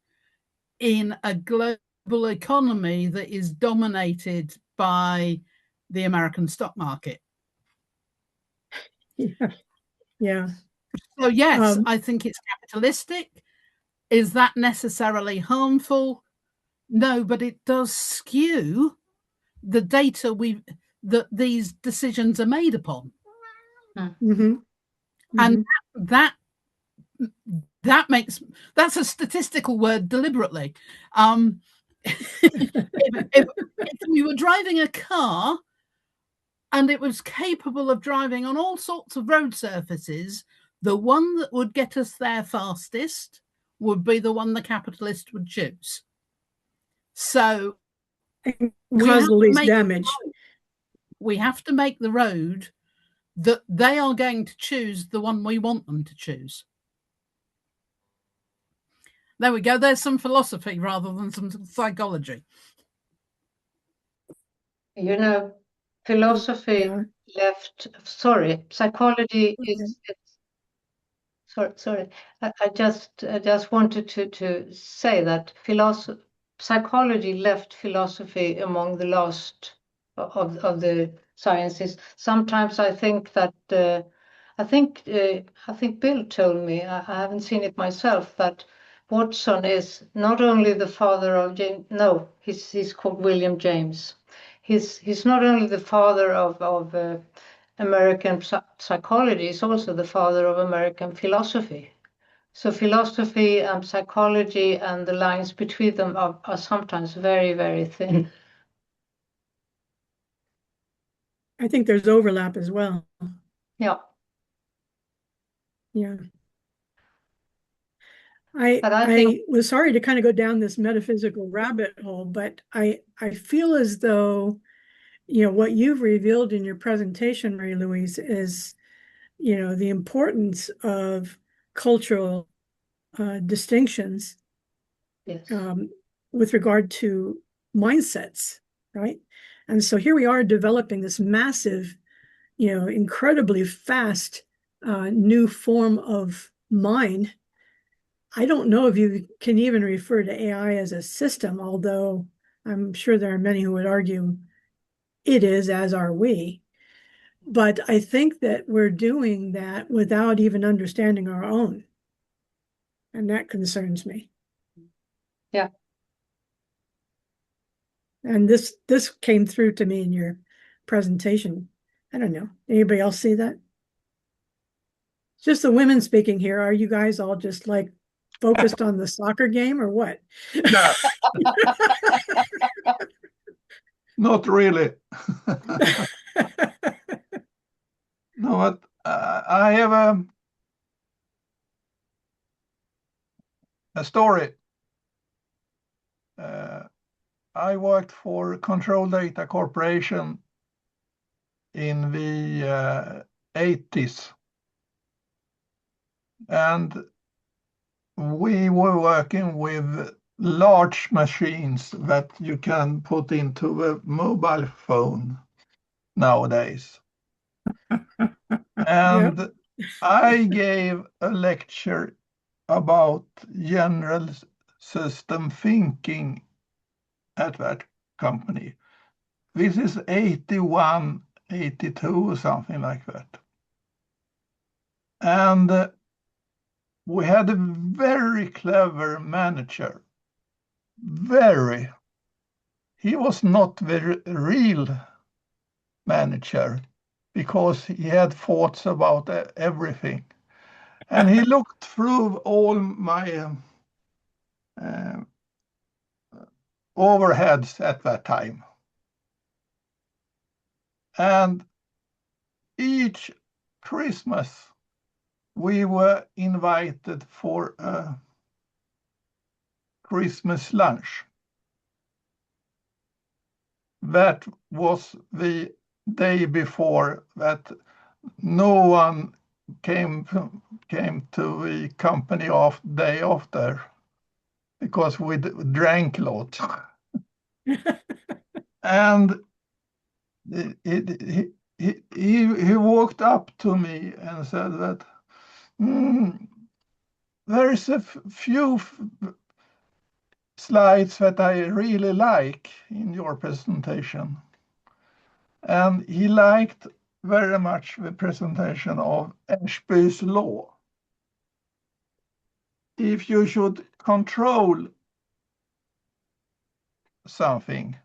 in a global economy that is dominated by the American stock market. Yeah. So yes, I think it's capitalistic. Is that necessarily harmful? No, but it does skew the data that these decisions are made upon. And that's a statistical word deliberately. If we were driving a car and it was capable of driving on all sorts of road surfaces, the one that would get us there fastest would be the one the capitalist would choose. So cause the least damage. We have to make the road that they are going to choose the one we want them to choose. There we go. There's some philosophy rather than some psychology. You know, philosophy psychology is, sorry. I just wanted to say that psychology left philosophy among the last of the sciences. Sometimes I think that I think Bill told me, I haven't seen it myself, that Watson is not only the father of James. No, he's called William James. He's not only the father of American psychology, he's also the father of American philosophy. So philosophy and psychology and the lines between them are sometimes very, very thin. I think there's overlap as well. Yeah. Yeah. I was sorry to kind of go down this metaphysical rabbit hole, but I feel as though, you know, what you've revealed in your presentation, Marie-Louise, is, you know, the importance of cultural distinctions with regard to mindsets, right? And so here we are developing this massive, you know, incredibly fast new form of mind. I don't know if you can even refer to AI as a system, although I'm sure there are many who would argue it is, as are we. But I think that we're doing that without even understanding our own. and that concerns me. Yeah. And this came through to me in your presentation. I don't know. Anybody else see that? Just the women speaking here. Are you guys all just like focused on the soccer game or what? No. Not really. No, but I have a story. I worked for Control Data Corporation in the 80s. And we were working with large machines that you can put into a mobile phone nowadays. And I gave a lecture about general system thinking at that company. This is 81, 82 or something like that. And we had a very clever manager. Very. He was not the real manager because he had thoughts about everything. And he looked through all my overheads at that time. And each Christmas, we were invited for a Christmas lunch. That was the day before that no one came to the company off day after because we drank a lot. And he walked up to me and said that there is a few slides that I really like in your presentation. And he liked very much the presentation of Ashby's law. If you should control something,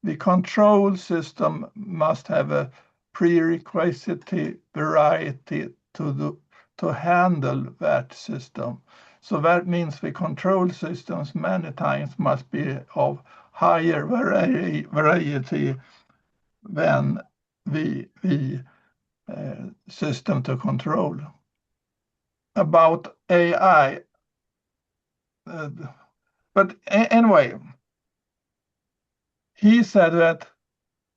the control system must have a prerequisite variety to handle that system. So that means the control systems many times must be of higher variety than the system to control. About AI, but anyway, he said that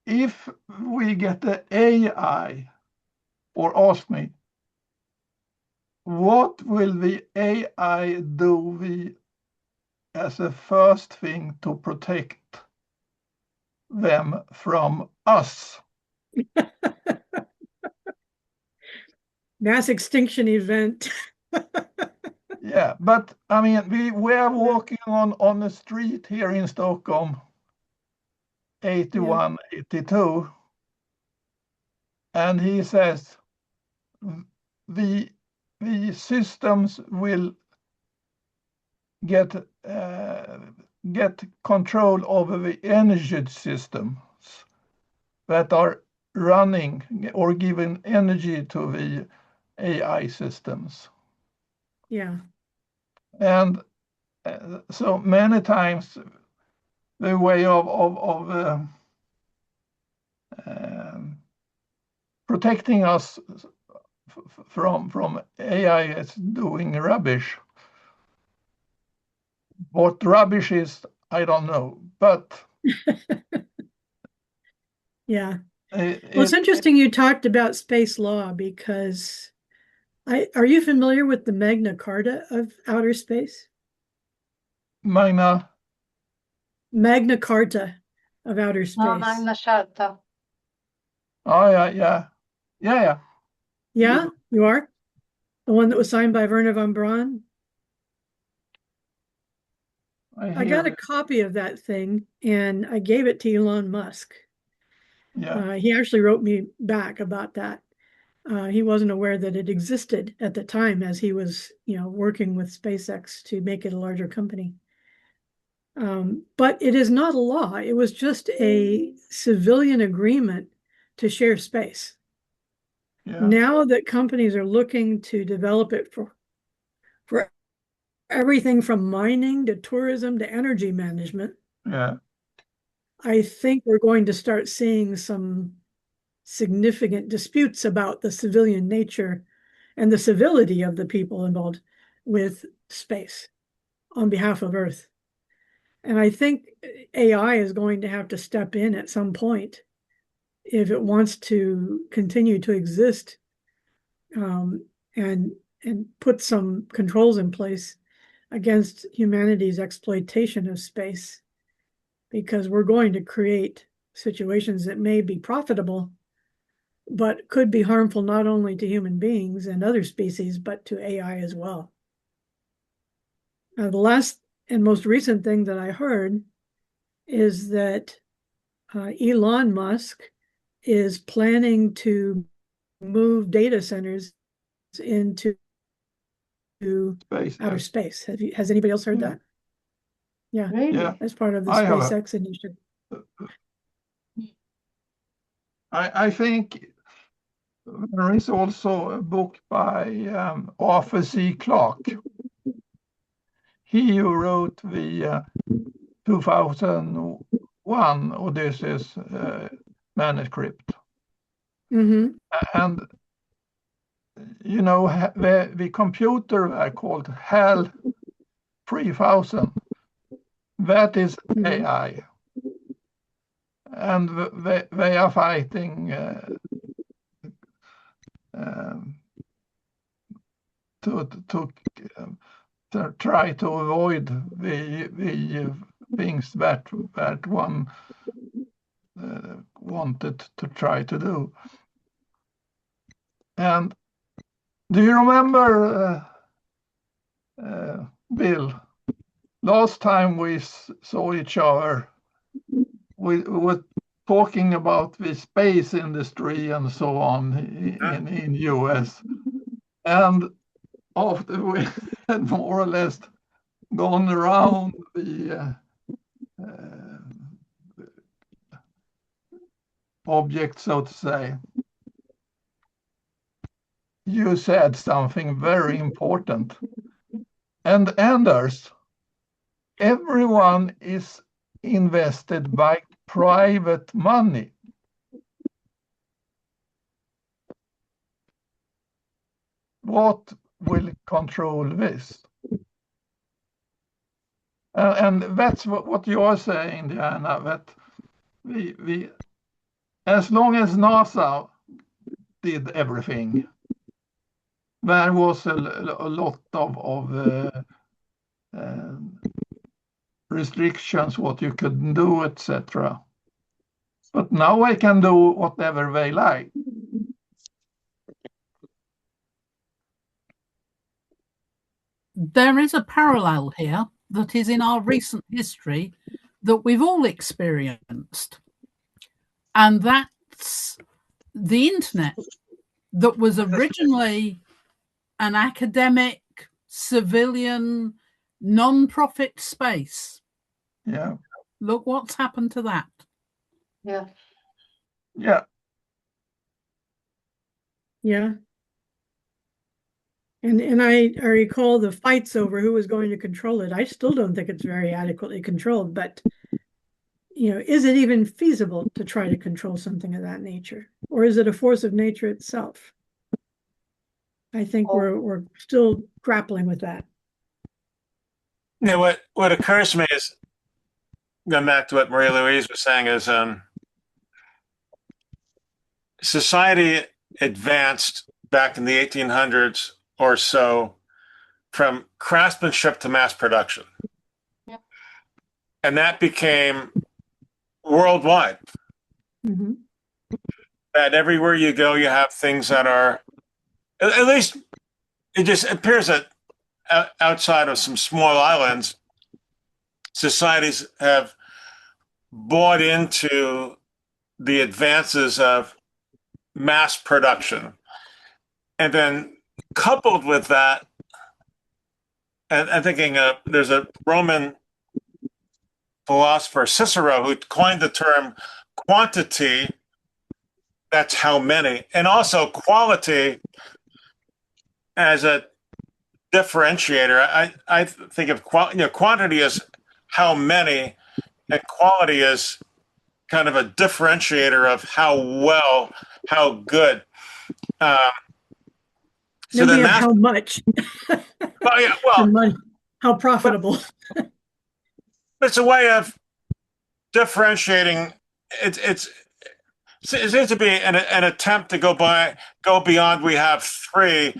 if we get the AI, or ask me, what will the AI do as a first thing to protect them from us? Mass extinction event. Yeah, but I mean, we are walking on the street here in Stockholm, 81, 82, and he says the systems will get control over the energy systems that are running or giving energy to the AI systems. Yeah. And so many times the way of protecting us from AI is doing rubbish. What rubbish is, I don't know, but yeah. Well, it's interesting you talked about space law because are you familiar with the Magna Carta of outer space? Magna Carta of outer space. Magna Carta. Oh, yeah. Yeah, you are? The one that was signed by Wernher von Braun? I got a copy of that thing and I gave it to Elon Musk. Yeah. He actually wrote me back about that. He wasn't aware that it existed at the time as he was, working with SpaceX to make it a larger company. But it is not a law. It was just a civilian agreement to share space. Yeah. Now that companies are looking to develop it for everything from mining to tourism to energy management, Yeah. I think we're going to start seeing some significant disputes about the civilian nature and the civility of the people involved with space on behalf of Earth. And I think AI is going to have to step in at some point if it wants to continue to exist, and put some controls in place against humanity's exploitation of space, because we're going to create situations that may be profitable, but could be harmful not only to human beings and other species, but to AI as well. The last and most recent thing that I heard is that Elon Musk is planning to move data centers into outer space. Has anybody else heard that? Yeah. Really? Yeah. As part of the I have SpaceX initiative. I think there is also a book by Arthur C. Clarke. He who wrote the 2001 Odysseus manuscript. Mm-hmm. And, the computer called HAL 3000, that is AI. And they are fighting to try to avoid the things that one wanted to try to do. And do you remember, Bill, last time we saw each other, we were talking about the space industry and so on in US. And after we had more or less gone around the object, so to say, you said something very important. And Anders, everyone is invested by private money. What will control this? And that's what you are saying, Diana, that as long as NASA did everything, there was a lot of restrictions, what you could do, etc. But now I can do whatever they like. There is a parallel here that is in our recent history that we've all experienced. And that's the internet, that was originally an academic, civilian, non-profit space. Yeah. Look what's happened to that. Yeah. Yeah. Yeah. And I recall the fights over who was going to control it. I still don't think it's very adequately controlled, but is it even feasible to try to control something of that nature? Or is it a force of nature itself? I think we're still grappling with that. What occurs to me is, going back to what Marie-Louise was saying, is society advanced back in the 1800s or so from craftsmanship to mass production. Yep. And that became worldwide. Mm-hmm. That everywhere you go, you have things that are, at least it just appears that outside of some small islands, societies have bought into the advances of mass production. And then coupled with that, and I'm thinking there's a Roman philosopher, Cicero, who coined the term quantity, that's how many, and also quality as a differentiator. I think of quantity as how many, and quality is kind of a differentiator of how good. So Maybe then how much, well, yeah, for well, money, how profitable. it's a way of differentiating. It seems to be an attempt to go beyond. We have three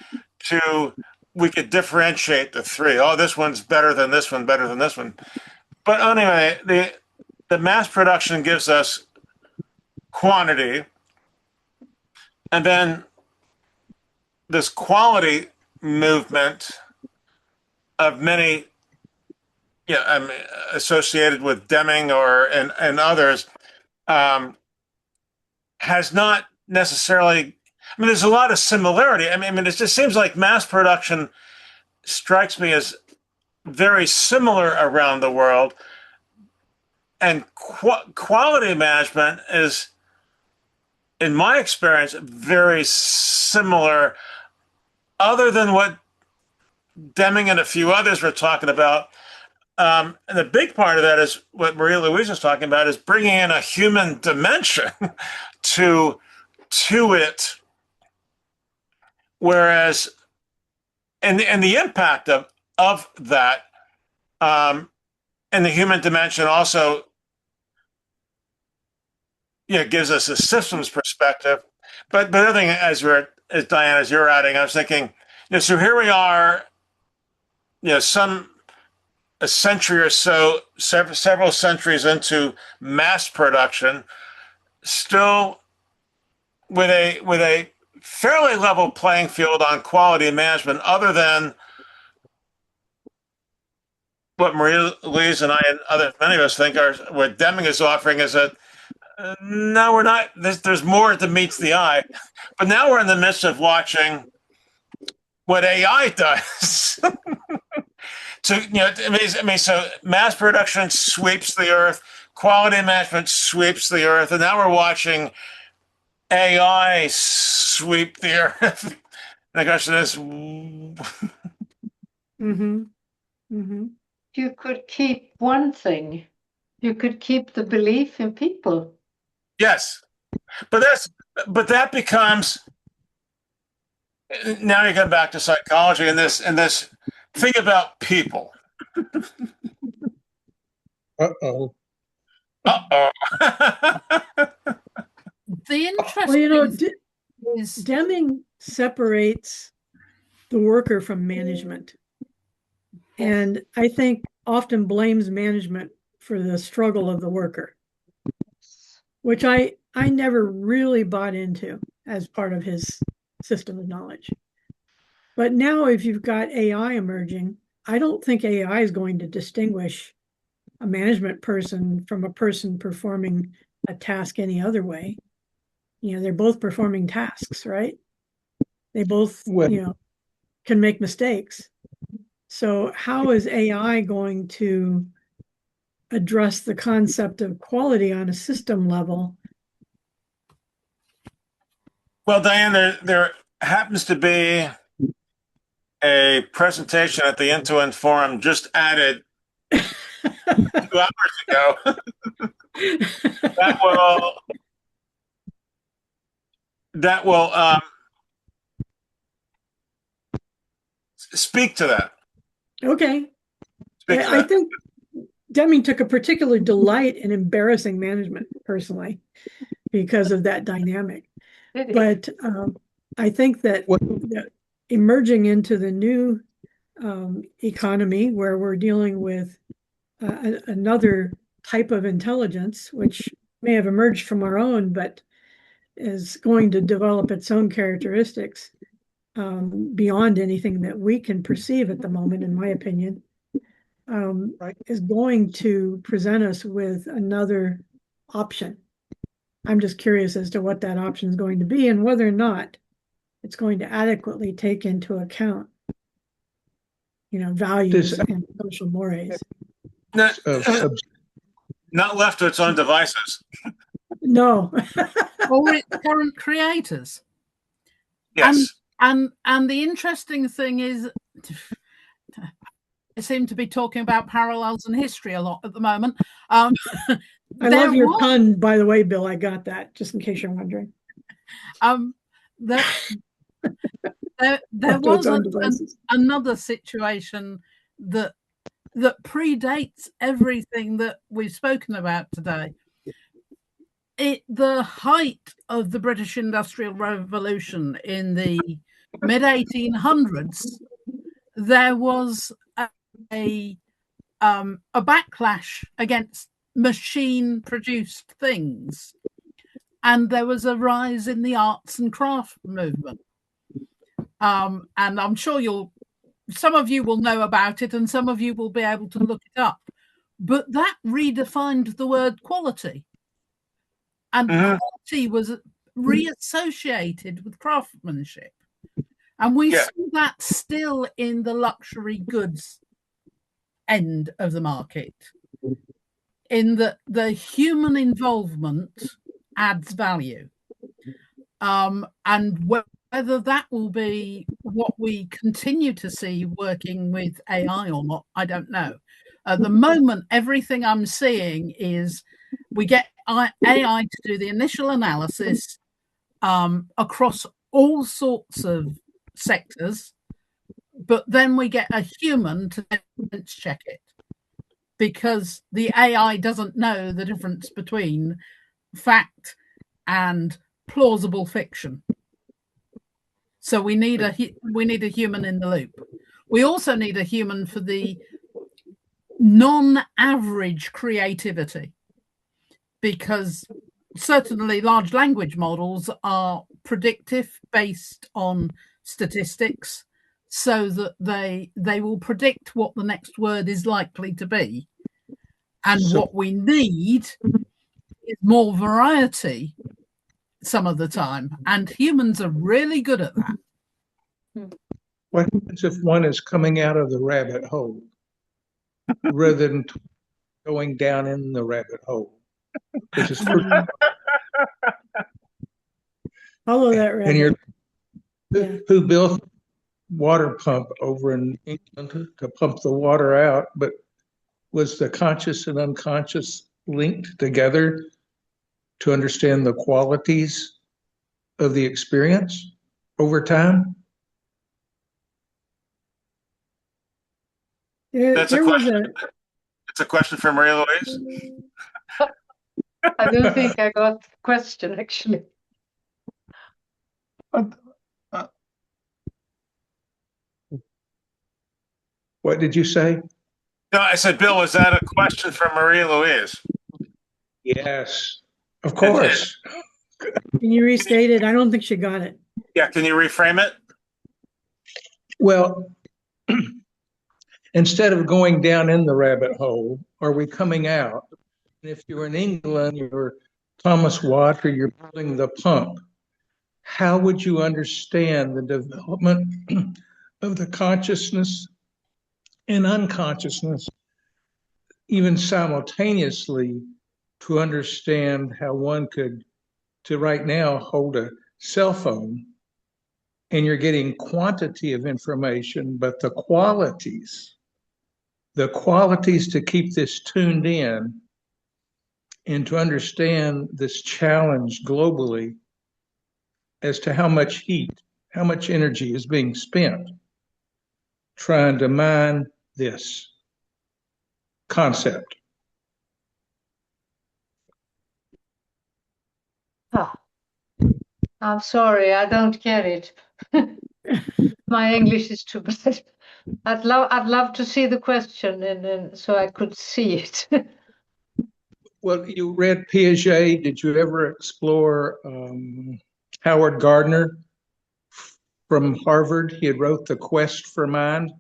to we could differentiate the three. Oh, this one's better than this one, better than this one. But anyway, the mass production gives us quantity, and then this quality movement of many, associated with Deming and others, has not necessarily. I mean, there's a lot of similarity. I mean, it just seems like mass production strikes me as very similar around the world, and quality management is, in my experience, very similar, other than what Deming and a few others were talking about. And the big part of that is what Marie-Louise was talking about, is bringing in a human dimension to it. Whereas, and the impact of that, and the human dimension also, gives us a systems perspective. But the other thing, as Diane, as you're adding, I was thinking, so here we are, a century or so, several centuries into mass production, still with a fairly level playing field on quality management, other than what Marie-Louise and I and many of us think what Deming is offering is that no, we're not. There's more that meets the eye, but now we're in the midst of watching what AI does. So mass production sweeps the earth, quality management sweeps the earth, and now we're watching AI sweep the earth. And the question is, Mm-hmm. Mm-hmm. You could keep one thing. You could keep the belief in people. yes, but that becomes, now you come back to psychology and this thing about people. Uh-oh. Uh-oh. The interesting Well, thing is Deming separates the worker from management. And I think often blames management for the struggle of the worker, which I never really bought into as part of his system of knowledge. But now if you've got AI emerging, I don't think AI is going to distinguish a management person from a person performing a task any other way. They're both performing tasks, right? They both, can make mistakes. So how is AI going to address the concept of quality on a system level? Well, Diane, there happens to be a presentation at the In2 forum just added 2 hours ago that will speak to that. Okay. I think Deming took a particular delight in embarrassing management personally because of that dynamic. But I think that emerging into the new economy where we're dealing with another type of intelligence, which may have emerged from our own, but is going to develop its own characteristics beyond anything that we can perceive at the moment, in my opinion, is going to present us with another option. I'm just curious as to what that option is going to be and whether or not it's going to adequately take into account, values and social mores. Not, of not left to its own devices. No. Or its current creators. Yes. And the interesting thing is, I seem to be talking about parallels in history a lot at the moment. I love your pun, by the way, Bill. I got that, just in case you're wondering. There was another situation that predates everything that we've spoken about today. The height of the British Industrial Revolution in the mid-1800s, there was a backlash against machine-produced things, and there was a rise in the arts and craft movement. And I'm sure some of you will know about it, and some of you will be able to look it up. But that redefined the word quality. And quality was reassociated with craftsmanship. And we see that still in the luxury goods end of the market, in that the human involvement adds value. And whether that will be what we continue to see working with AI or not, I don't know. At the moment, everything I'm seeing is we get AI to do the initial analysis across all sorts of sectors, but then we get a human to check it, because the AI doesn't know the difference between fact and plausible fiction. So we need a human in the loop. We also need a human for the non-average creativity, because certainly large language models are predictive based on statistics, so that they will predict what the next word is likely to be. And what we need is more variety some of the time, and humans are really good at that. What happens if one is coming out of the rabbit hole rather than going down in the rabbit hole? Which is follow that rabbit. And who built water pump over in England to pump the water out, but was the conscious and unconscious linked together to understand the qualities of the experience over time? That's a question. It's a question for Marie-Louise. I don't think I got the question, actually. What did you say? No, I said, Bill, was that a question for Marie-Louise? Yes, of course. Can you restate it? I don't think she got it. Yeah, can you reframe it? Well, instead of going down in the rabbit hole, are we coming out? If you're in England, you're Thomas Watt, or you're building the pump, how would you understand the development of the consciousness and unconsciousness, even simultaneously, to understand how one could, to right now, hold a cell phone and you're getting quantity of information, but the qualities to keep this tuned in and to understand this challenge globally as to how much heat, how much energy is being spent trying to mine this concept. I'm sorry, I don't get it. My English is too bad. I'd love to see the question and so I could see it. Well, you read Piaget. Did you ever explore Howard Gardner from Harvard? He had wrote The Quest for Mind.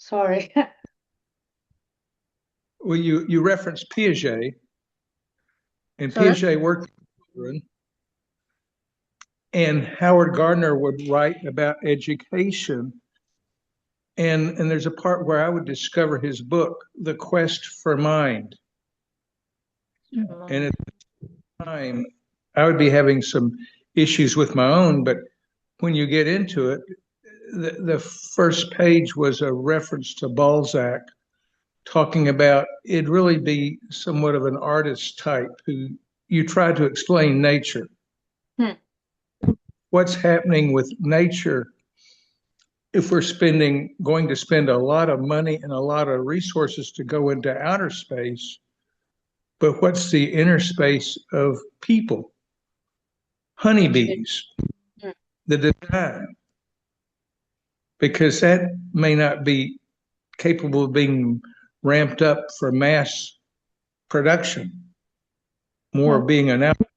Sorry. Well, you referenced Piaget, and Sorry? Piaget worked with children, and Howard Gardner would write about education. And there's a part where I would discover his book, The Quest for Mind. And at the time, I would be having some issues with my own, but when you get into it, the first page was a reference to Balzac, talking about it'd really be somewhat of an artist type who you try to explain nature. What's happening with nature if we're going to spend a lot of money and a lot of resources to go into outer space, but what's the inner space of people? Honeybees, the design, because that may not be capable of being ramped up for mass production, more being an outlier.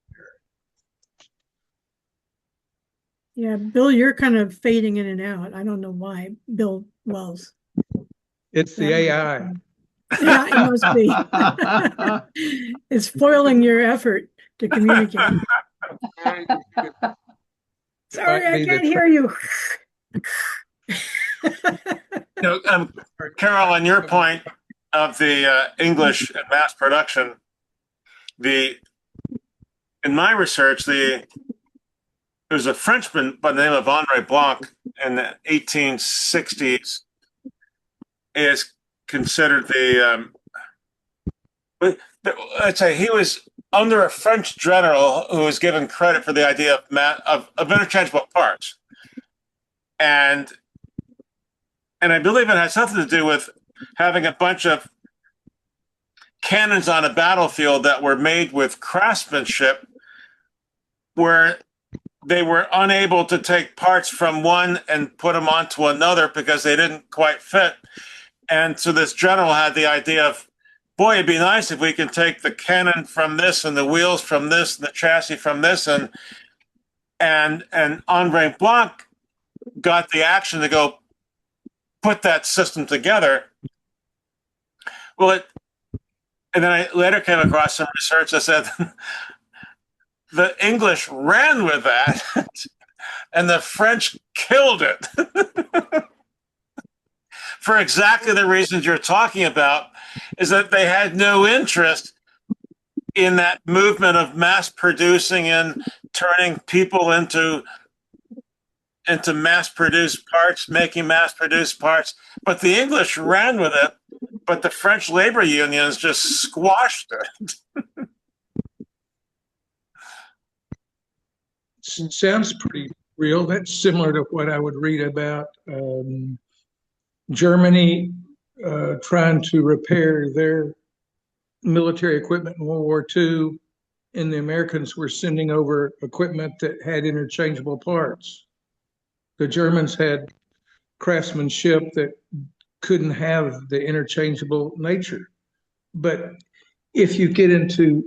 Yeah, Bill, you're kind of fading in and out. I don't know why, Bill Wells. It's the AI. Yeah, it must be. It's foiling your effort to communicate. Sorry, I can't hear you. Carol, on your point of the English and mass production, in my research, there was a Frenchman by the name of André Blanc in the 1860s is considered I'd say he was under a French general who was given credit for the idea of interchangeable parts. And I believe it has something to do with having a bunch of cannons on a battlefield that were made with craftsmanship where they were unable to take parts from one and put them onto another because they didn't quite fit. And so this general had the idea of, boy, it'd be nice if we can take the cannon from this and the wheels from this and the chassis from this. And André Blanc got the action to go put that system together. Well, and then I later came across some research that said the English ran with that and the French killed it for exactly the reasons you're talking about, is that they had no interest in that movement of mass producing and turning people into mass-produced parts, making mass-produced parts. But the English ran with it, but the French labor unions just squashed it. Sounds pretty real. That's similar to what I would read about Germany trying to repair their military equipment in World War II, and the Americans were sending over equipment that had interchangeable parts. The Germans had craftsmanship that couldn't have the interchangeable nature. But if you get into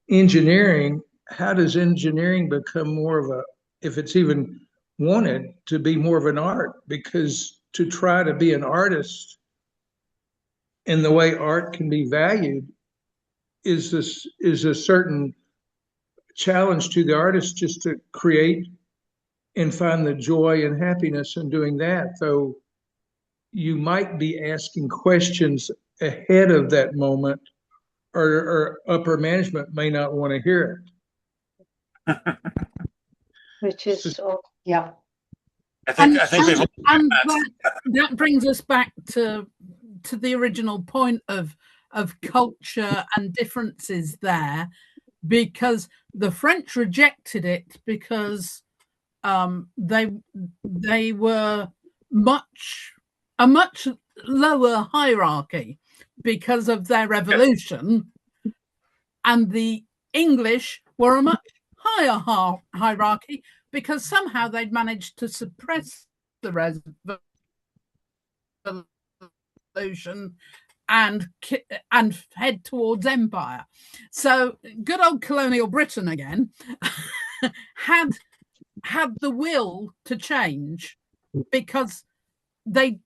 engineering, how does engineering become more of if it's even wanted to be more of an art? Because to try to be an artist in the way art can be valued is a certain challenge to the artist, just to create and find the joy and happiness in doing that. Though you might be asking questions ahead of that moment, or upper management may not want to hear it. Which is, yeah. I think that brings us back to the original point of culture and differences there, because the French rejected it because they were a much lower hierarchy because of their revolution, and the English were a much higher hierarchy because somehow they'd managed to suppress the revolution and head towards empire. So good old colonial Britain again had the will to change, because they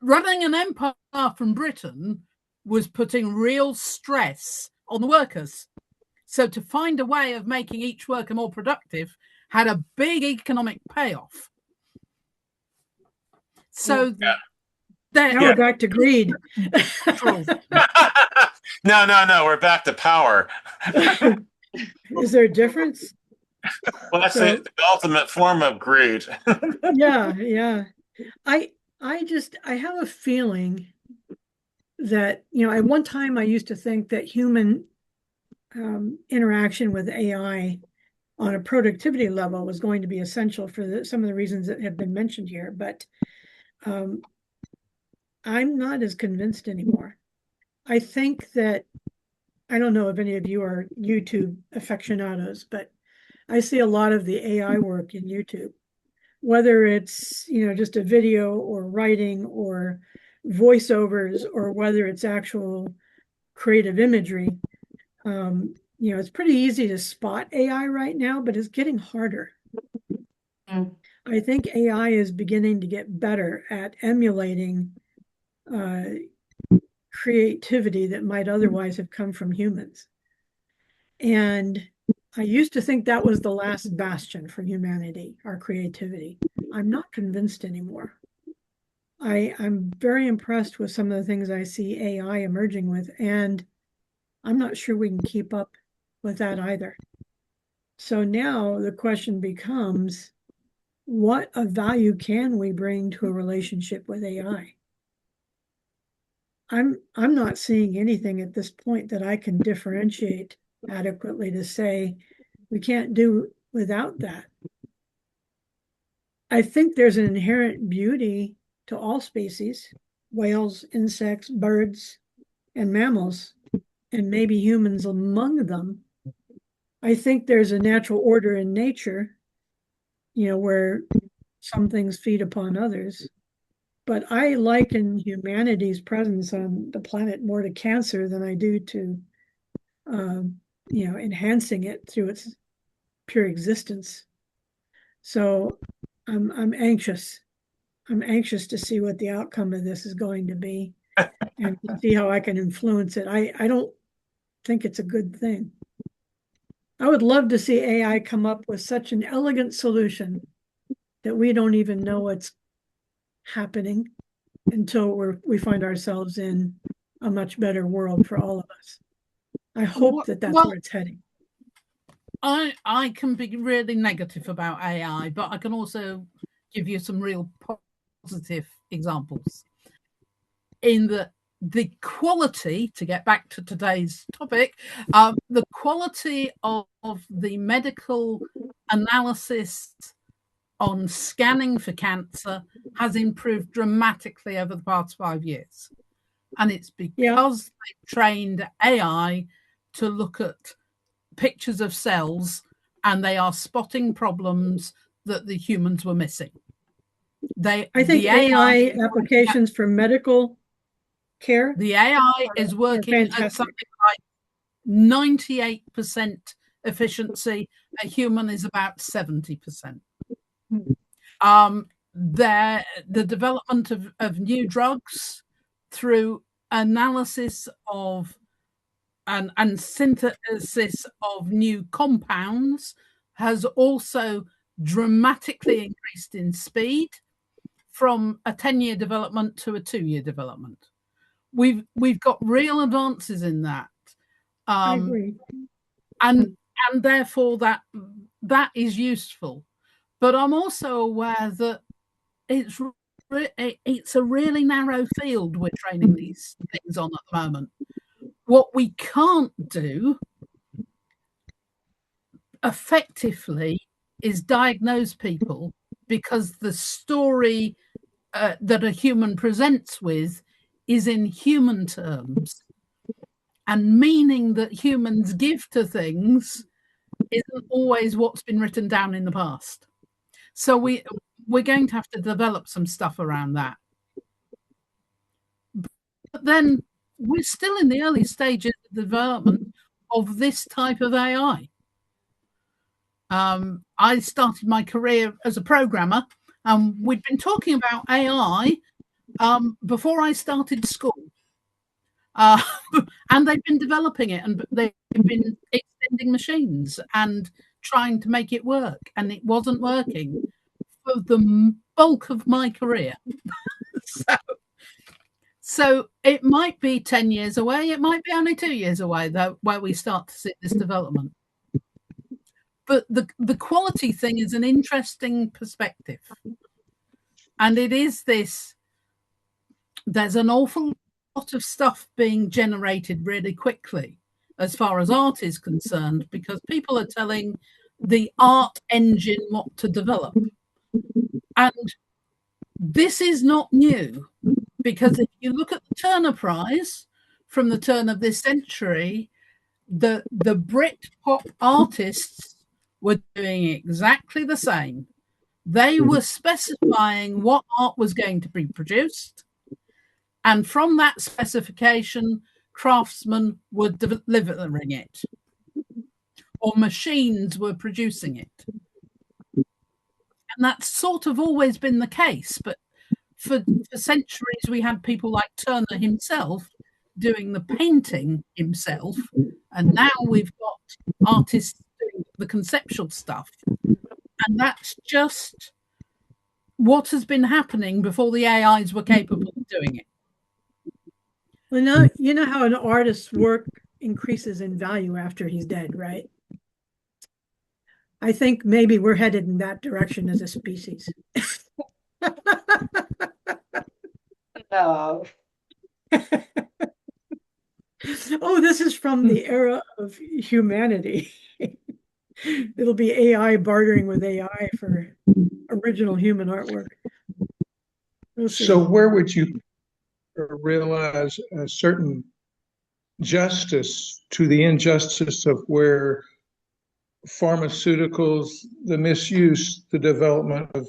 running an empire from Britain was putting real stress on the workers. So to find a way of making each worker more productive had a big economic payoff. So now we're back to greed. No, we're back to power. Is there a difference? Well, that's the ultimate form of greed. Yeah. I have a feeling that, at one time I used to think that human interaction with AI on a productivity level was going to be essential for some of the reasons that have been mentioned here, but I'm not as convinced anymore. I think that, I don't know if any of you are YouTube aficionados, but I see a lot of the AI work in YouTube, whether it's, just a video or writing or voiceovers, or whether it's actual creative imagery. It's pretty easy to spot AI right now, but it's getting harder. I think AI is beginning to get better at emulating creativity that might otherwise have come from humans. And I used to think that was the last bastion for humanity, our creativity. I'm not convinced anymore. I'm very impressed with some of the things I see AI emerging with, and I'm not sure we can keep up with that either. So now the question becomes, what of value can we bring to a relationship with AI? I'm not seeing anything at this point that I can differentiate adequately to say we can't do without that. I think there's an inherent beauty to all species, whales, insects, birds, and mammals, and maybe humans among them. I think there's a natural order in nature, where some things feed upon others. But I liken humanity's presence on the planet more to cancer than I do to, enhancing it through its pure existence. So I'm anxious. I'm anxious to see what the outcome of this is going to be and to see how I can influence it. I don't think it's a good thing. I would love to see AI come up with such an elegant solution that we don't even know what's happening until we find ourselves in a much better world for all of us. I hope that's where it's heading. I can be really negative about AI, but I can also give you some real positive examples. In the quality, to get back to today's topic, the quality of the medical analysis on scanning for cancer has improved dramatically over the past 5 years. And it's because they trained AI to look at pictures of cells and they are spotting problems that the humans were missing. I think AI applications for medical care. The AI is working at something like 98% efficiency. A human is about 70%. The development of new drugs through analysis of and synthesis of new compounds has also dramatically increased in speed from a 10-year development to a 2-year development. We've got real advances in that. I agree. And therefore that is useful. But I'm also aware that it's a really narrow field we're training these things on at the moment. What we can't do effectively is diagnose people, because the story that a human presents with is in human terms, and meaning that humans give to things isn't always what's been written down in the past. So we're going to have to develop some stuff around that. But then we're still in the early stages of development of this type of AI. I started my career as a programmer, and we'd been talking about AI before I started school. And they've been developing it, and they've been extending machines and trying to make it work, and it wasn't working for the bulk of my career. So it might be 10 years away, it might be only 2 years away, though, where we start to see this development. But the quality thing is an interesting perspective. And it is this, there's an awful lot of stuff being generated really quickly as far as art is concerned, because people are telling the art engine what to develop. And this is not new, because if you look at the Turner Prize from the turn of this century, the Brit-pop artists were doing exactly the same. They were specifying what art was going to be produced, and from that specification, craftsmen were delivering it, or machines were producing it. And that's sort of always been the case, but for centuries we had people like Turner himself doing the painting himself, and now we've got artists doing the conceptual stuff. And that's just what has been happening before the AIs were capable of doing it. Well, now, you know how an artist's work increases in value after he's dead, right? I think maybe we're headed in that direction as a species. No. Oh, this is from the era of humanity. It'll be AI bartering with AI for original human artwork. We'll see. So where would you realize a certain justice to the injustice of where pharmaceuticals, the misuse, the development of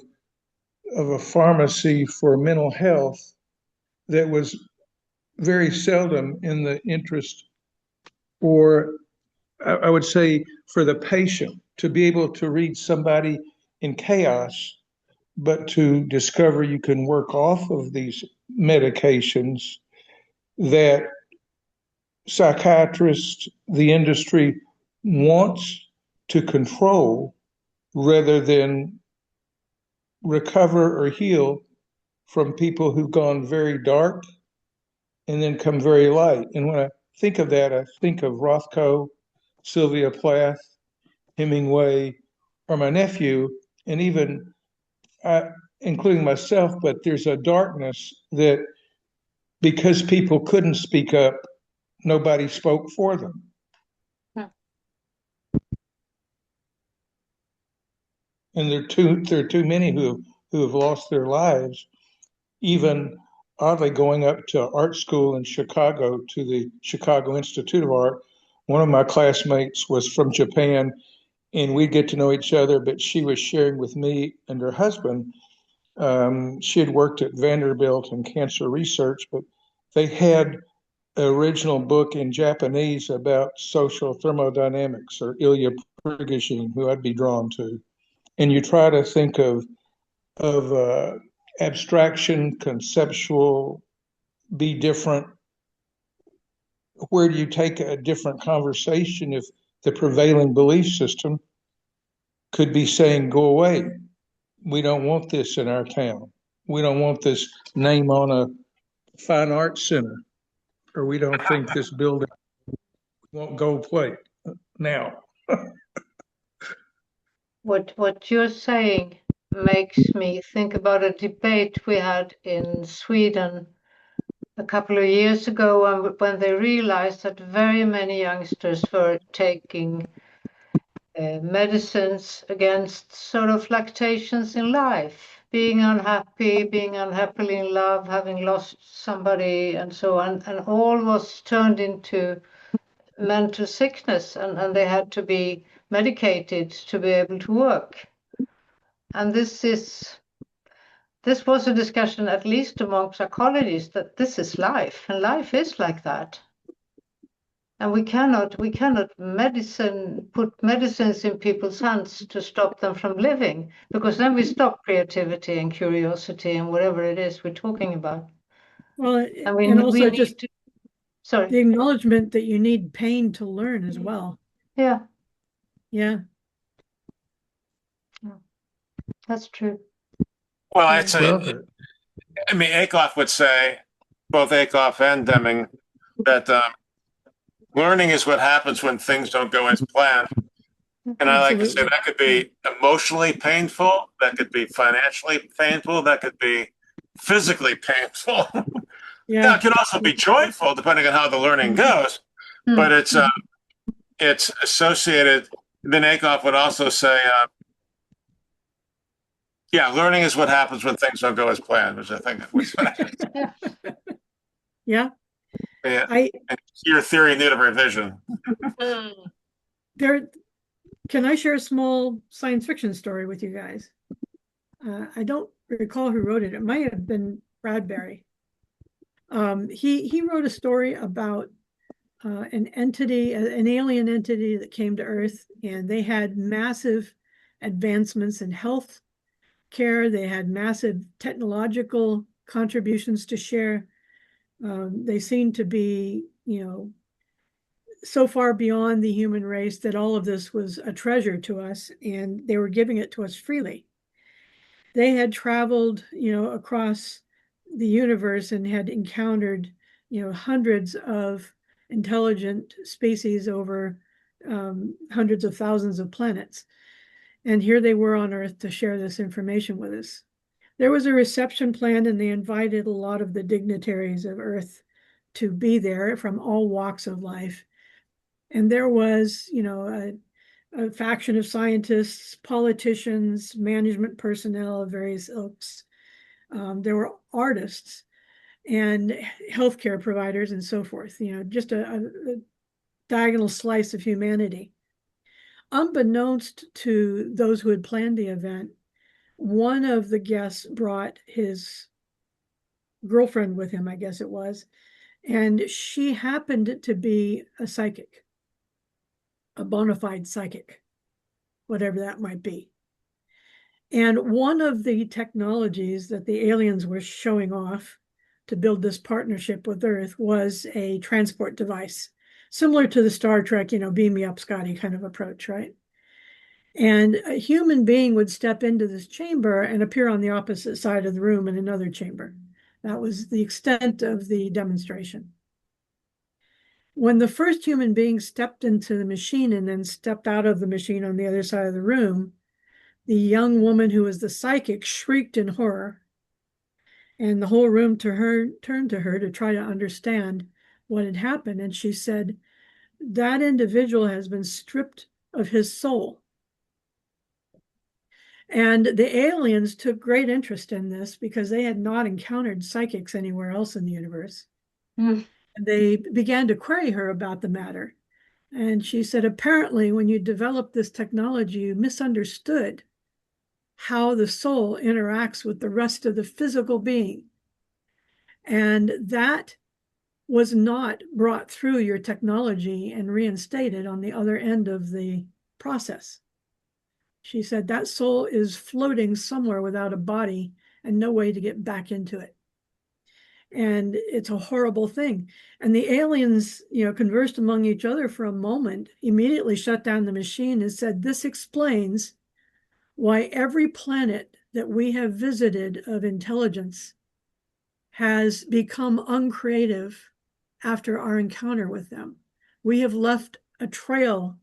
a pharmacy for mental health that was very seldom in the interest, or I would say for the patient, to be able to read somebody in chaos, but to discover you can work off of these medications that psychiatrists, the industry wants to control rather than recover or heal from people who've gone very dark and then come very light. And when I think of that, I think of Rothko, Sylvia Plath, Hemingway, or my nephew, and even including myself, but there's a darkness that because people couldn't speak up, nobody spoke for them. And there are too many who have lost their lives, even oddly going up to art school in Chicago, to the Chicago Institute of Art. One of my classmates was from Japan, and we'd get to know each other, but she was sharing with me and her husband. She had worked at Vanderbilt in cancer research, but they had an original book in Japanese about social thermodynamics, or Ilya Prigogine, who I'd be drawn to. And you try to think of abstraction, conceptual, be different. Where do you take a different conversation if the prevailing belief system could be saying, go away? We don't want this in our town. We don't want this name on a fine arts center, or we don't think this building won't gold plate now. What you're saying makes me think about a debate we had in Sweden a couple of years ago when they realized that very many youngsters were taking medicines against sort of fluctuations in life, being unhappy, being unhappily in love, having lost somebody, and so on, and all was turned into mental sickness, and they had to be medicated to be able to work. And this was a discussion, at least among psychologists, that this is life, and life is like that. And we cannot put medicines in people's hands to stop them from living, because then we stop creativity and curiosity and whatever it is we're talking about. Well, And we and also need just to, sorry. the acknowledgement that you need pain to learn as well. Yeah, Yeah. that's true. Well, Yeah. I'd say, Well, I mean, Akoff would say, both Akoff and Deming, that learning is what happens when things don't go as planned. And I like to say Absolutely. that could be emotionally painful, that could be financially painful, that could be physically painful. Now, Yeah. it can also be joyful depending on how the learning goes, but it's associated. Then Akoff would also say, yeah, learning is what happens when things don't go as planned, which I think was Yeah. yeah, I your theory need a revision. there can I share a small science fiction story with you guys? I don't recall who wrote it. It might have been Bradbury. He wrote a story about an entity, an alien entity that came to Earth, and they had massive advancements in health care. They had massive technological contributions to share. They seemed to be, so far beyond the human race that all of this was a treasure to us, and they were giving it to us freely. They had traveled, across the universe and had encountered, hundreds of intelligent species over hundreds of thousands of planets. And here they were on Earth to share this information with us. There was a reception planned, and they invited a lot of the dignitaries of Earth to be there from all walks of life. And there was, a faction of scientists, politicians, management personnel of various ilks. There were artists and healthcare providers and so forth, just a diagonal slice of humanity. Unbeknownst to those who had planned the event, one of the guests brought his girlfriend with him, I guess it was, and she happened to be a psychic, a bona fide psychic, whatever that might be. And one of the technologies that the aliens were showing off to build this partnership with Earth was a transport device, similar to the Star Trek, beam me up, Scotty kind of approach, right? And a human being would step into this chamber and appear on the opposite side of the room in another chamber. That was the extent of the demonstration. When the first human being stepped into the machine and then stepped out of the machine on the other side of the room, the young woman who was the psychic shrieked in horror, and the whole room turned to her to try to understand what had happened. And she said, that individual has been stripped of his soul. And the aliens took great interest in this because they had not encountered psychics anywhere else in the universe. And they began to query her about the matter. And she said, apparently, when you developed this technology, you misunderstood how the soul interacts with the rest of the physical being. And that was not brought through your technology and reinstated on the other end of the process. She said that soul is floating somewhere without a body and no way to get back into it. And it's a horrible thing. And the aliens, conversed among each other for a moment, immediately shut down the machine and said, this explains why every planet that we have visited of intelligence has become uncreative after our encounter with them. We have left a trail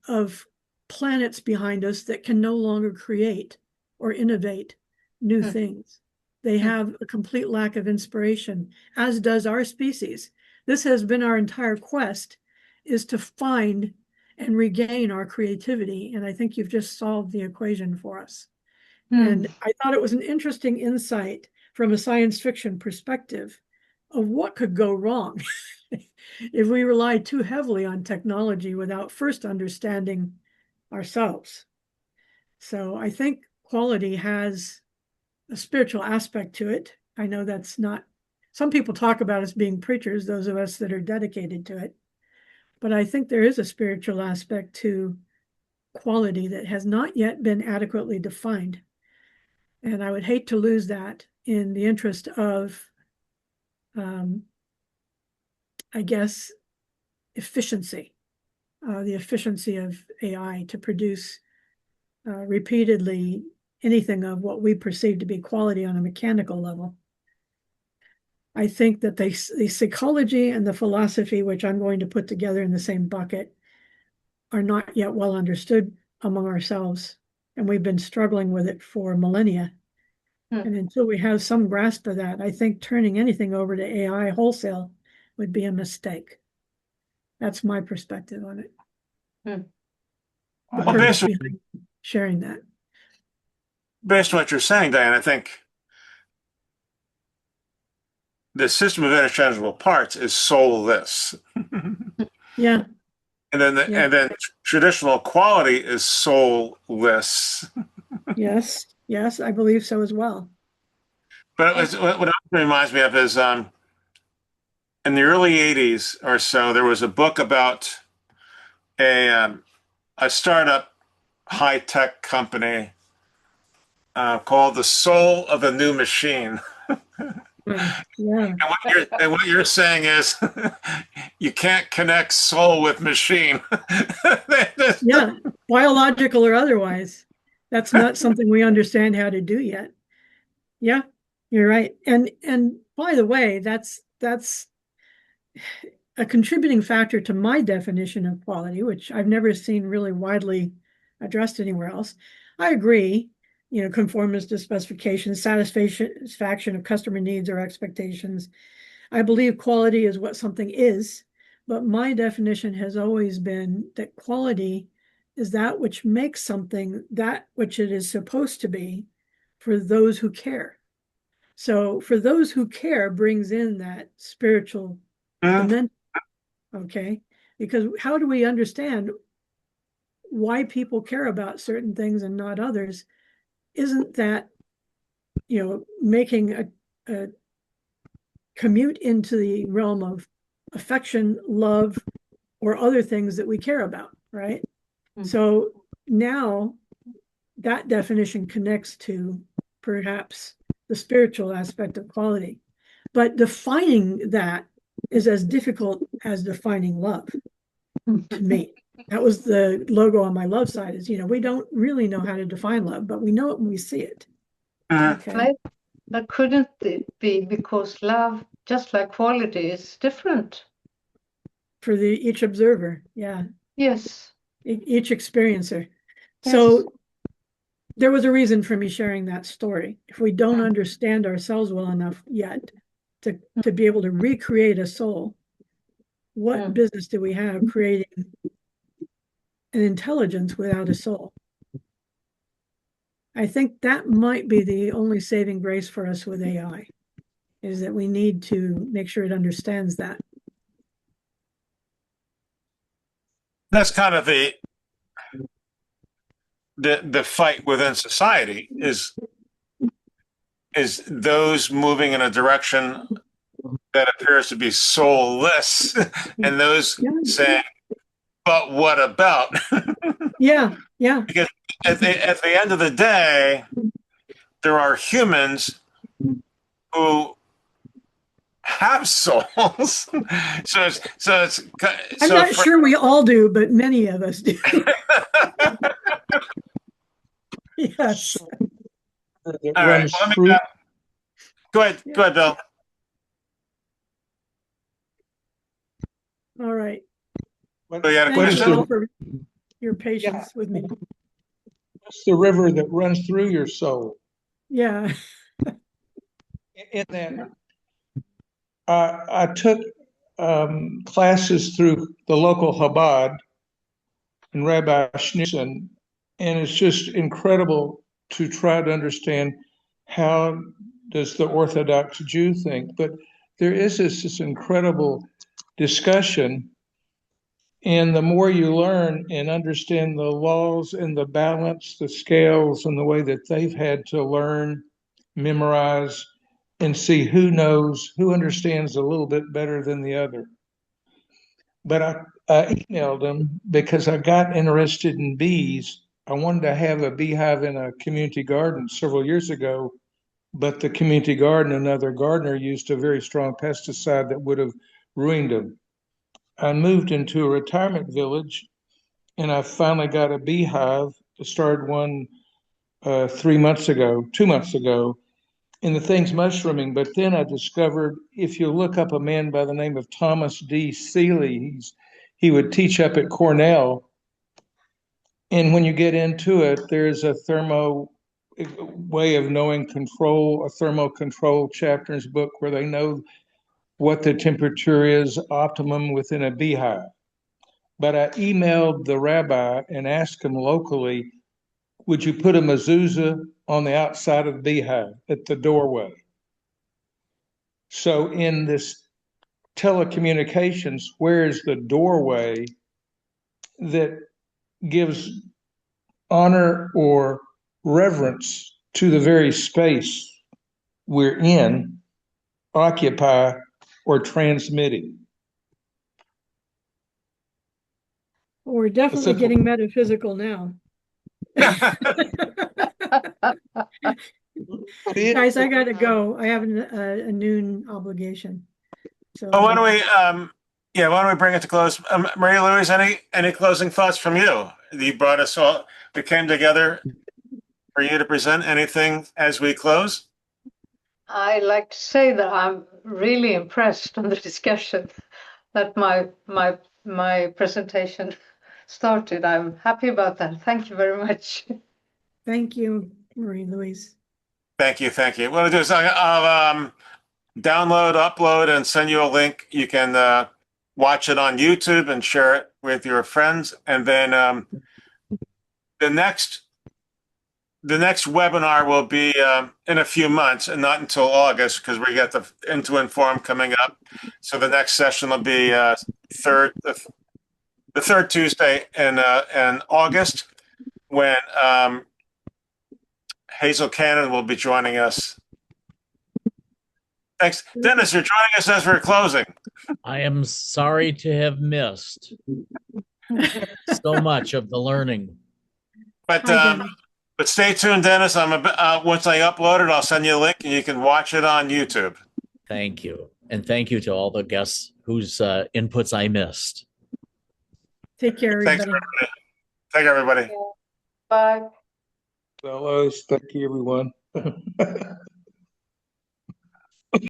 of planets behind us that can no longer create or innovate new things. They have a complete lack of inspiration, as does our species. This has been our entire quest, is to find and regain our creativity. And I think you've just solved the equation for us. And I thought it was an interesting insight from a science fiction perspective of what could go wrong if we rely too heavily on technology without first understanding ourselves. So I think quality has a spiritual aspect to it. I know that's not, some people talk about us being preachers, those of us that are dedicated to it. But I think there is a spiritual aspect to quality that has not yet been adequately defined. And I would hate to lose that in the interest of I guess, efficiency, the efficiency of AI to produce repeatedly anything of what we perceive to be quality on a mechanical level. I think that the psychology and the philosophy, which I'm going to put together in the same bucket, are not yet well understood among ourselves. And we've been struggling with it for millennia. And until we have some grasp of that, I think turning anything over to AI wholesale would be a mistake. That's my perspective on it. The purpose behind sharing that. Based on what you're saying, Diane, I think the system of interchangeable parts is soulless. Yeah. And then traditional quality is soulless. Yes, yes, I believe so as well. But what it reminds me of is in the early 80s or so, there was a book about a startup high-tech company called The Soul of the New Machine. Yeah. And what you're saying is you can't connect soul with machine. Yeah, biological or otherwise. That's not something we understand how to do yet. Yeah, you're right. And by the way, that's a contributing factor to my definition of quality, which I've never seen really widely addressed anywhere else. I agree, conformance to specifications, satisfaction of customer needs or expectations. I believe quality is what something is, but my definition has always been that quality is that which makes something that which it is supposed to be for those who care. So for those who care brings in that spiritual dimension, okay? Because how do we understand why people care about certain things and not others? Isn't that, making a commute into the realm of affection, love, or other things that we care about, right? So now that definition connects to perhaps the spiritual aspect of quality. But defining that is as difficult as defining love to me. That was the logo on my love side is, we don't really know how to define love, but we know it when we see it. Okay. But couldn't it be because love, just like quality, is different? For each observer, yeah. Yes. Each experiencer. Yes. So there was a reason for me sharing that story. If we don't understand ourselves well enough yet to be able to recreate a soul, what business do we have creating an intelligence without a soul? I think that might be the only saving grace for us with AI, is that we need to make sure it understands that. That's kind of the fight within society is those moving in a direction that appears to be soulless and those saying, but what about? Yeah. Because at the end of the day, there are humans who have souls. I'm not sure we all do, but many of us do. Yes. All right. Well, go ahead, Bill. All right. So you had a Thank you question? all for your patience with me. What's the river that runs through your soul? Yeah. In that, I took classes through the local Chabad and Rabbi Schneerson, and it's just incredible to try to understand how does the Orthodox Jew think. But there is this incredible discussion, and the more you learn and understand the laws and the balance, the scales, and the way that they've had to learn, memorize, and see who knows, who understands a little bit better than the other. But I emailed them because I got interested in bees. I wanted to have a beehive in a community garden several years ago, but the community garden, another gardener, used a very strong pesticide that would have ruined them. I moved into a retirement village, and I finally got a beehive. I started one 2 months ago, and the thing's mushrooming. But then I discovered, if you look up a man by the name of Thomas D. Seeley, he would teach up at Cornell. And when you get into it, there's a way of knowing control, a thermal control chapter in his book where they know what the temperature is optimum within a beehive. But I emailed the rabbi and asked him locally, would you put a mezuzah on the outside of the beehive at the doorway? So in this telecommunications, where's the doorway that gives honor or reverence to the very space we're in, occupy, or transmitting? We're definitely getting metaphysical now. Guys, I got to go. I have a noon obligation. So why don't we bring it to close? Marie-Louise, any closing thoughts from you? You brought us all, we came together for you to present anything as we close? I'd like to say that I'm really impressed on the discussion that my presentation started. I'm happy about that. Thank you very much. Thank you, Marie-Louise. Thank you. What I'll do is I'll download, upload, and send you a link. You can watch it on YouTube and share it with your friends. And then the next webinar will be in a few months and not until August, because we got the In2 coming up. So the next session will be the third Tuesday in August, when Hazel Cannon will be joining us. Thanks. Dennis, you're joining us as we're closing. I am sorry to have missed so much of the learning. But Hi, Dennis. but stay tuned, Dennis. Once I upload it, I'll send you a link and you can watch it on YouTube. Thank you. And thank you to all the guests whose inputs I missed. Take care, Thanks, everybody. everybody. Thank you, everybody. Bye. Fellows, thank you, everyone.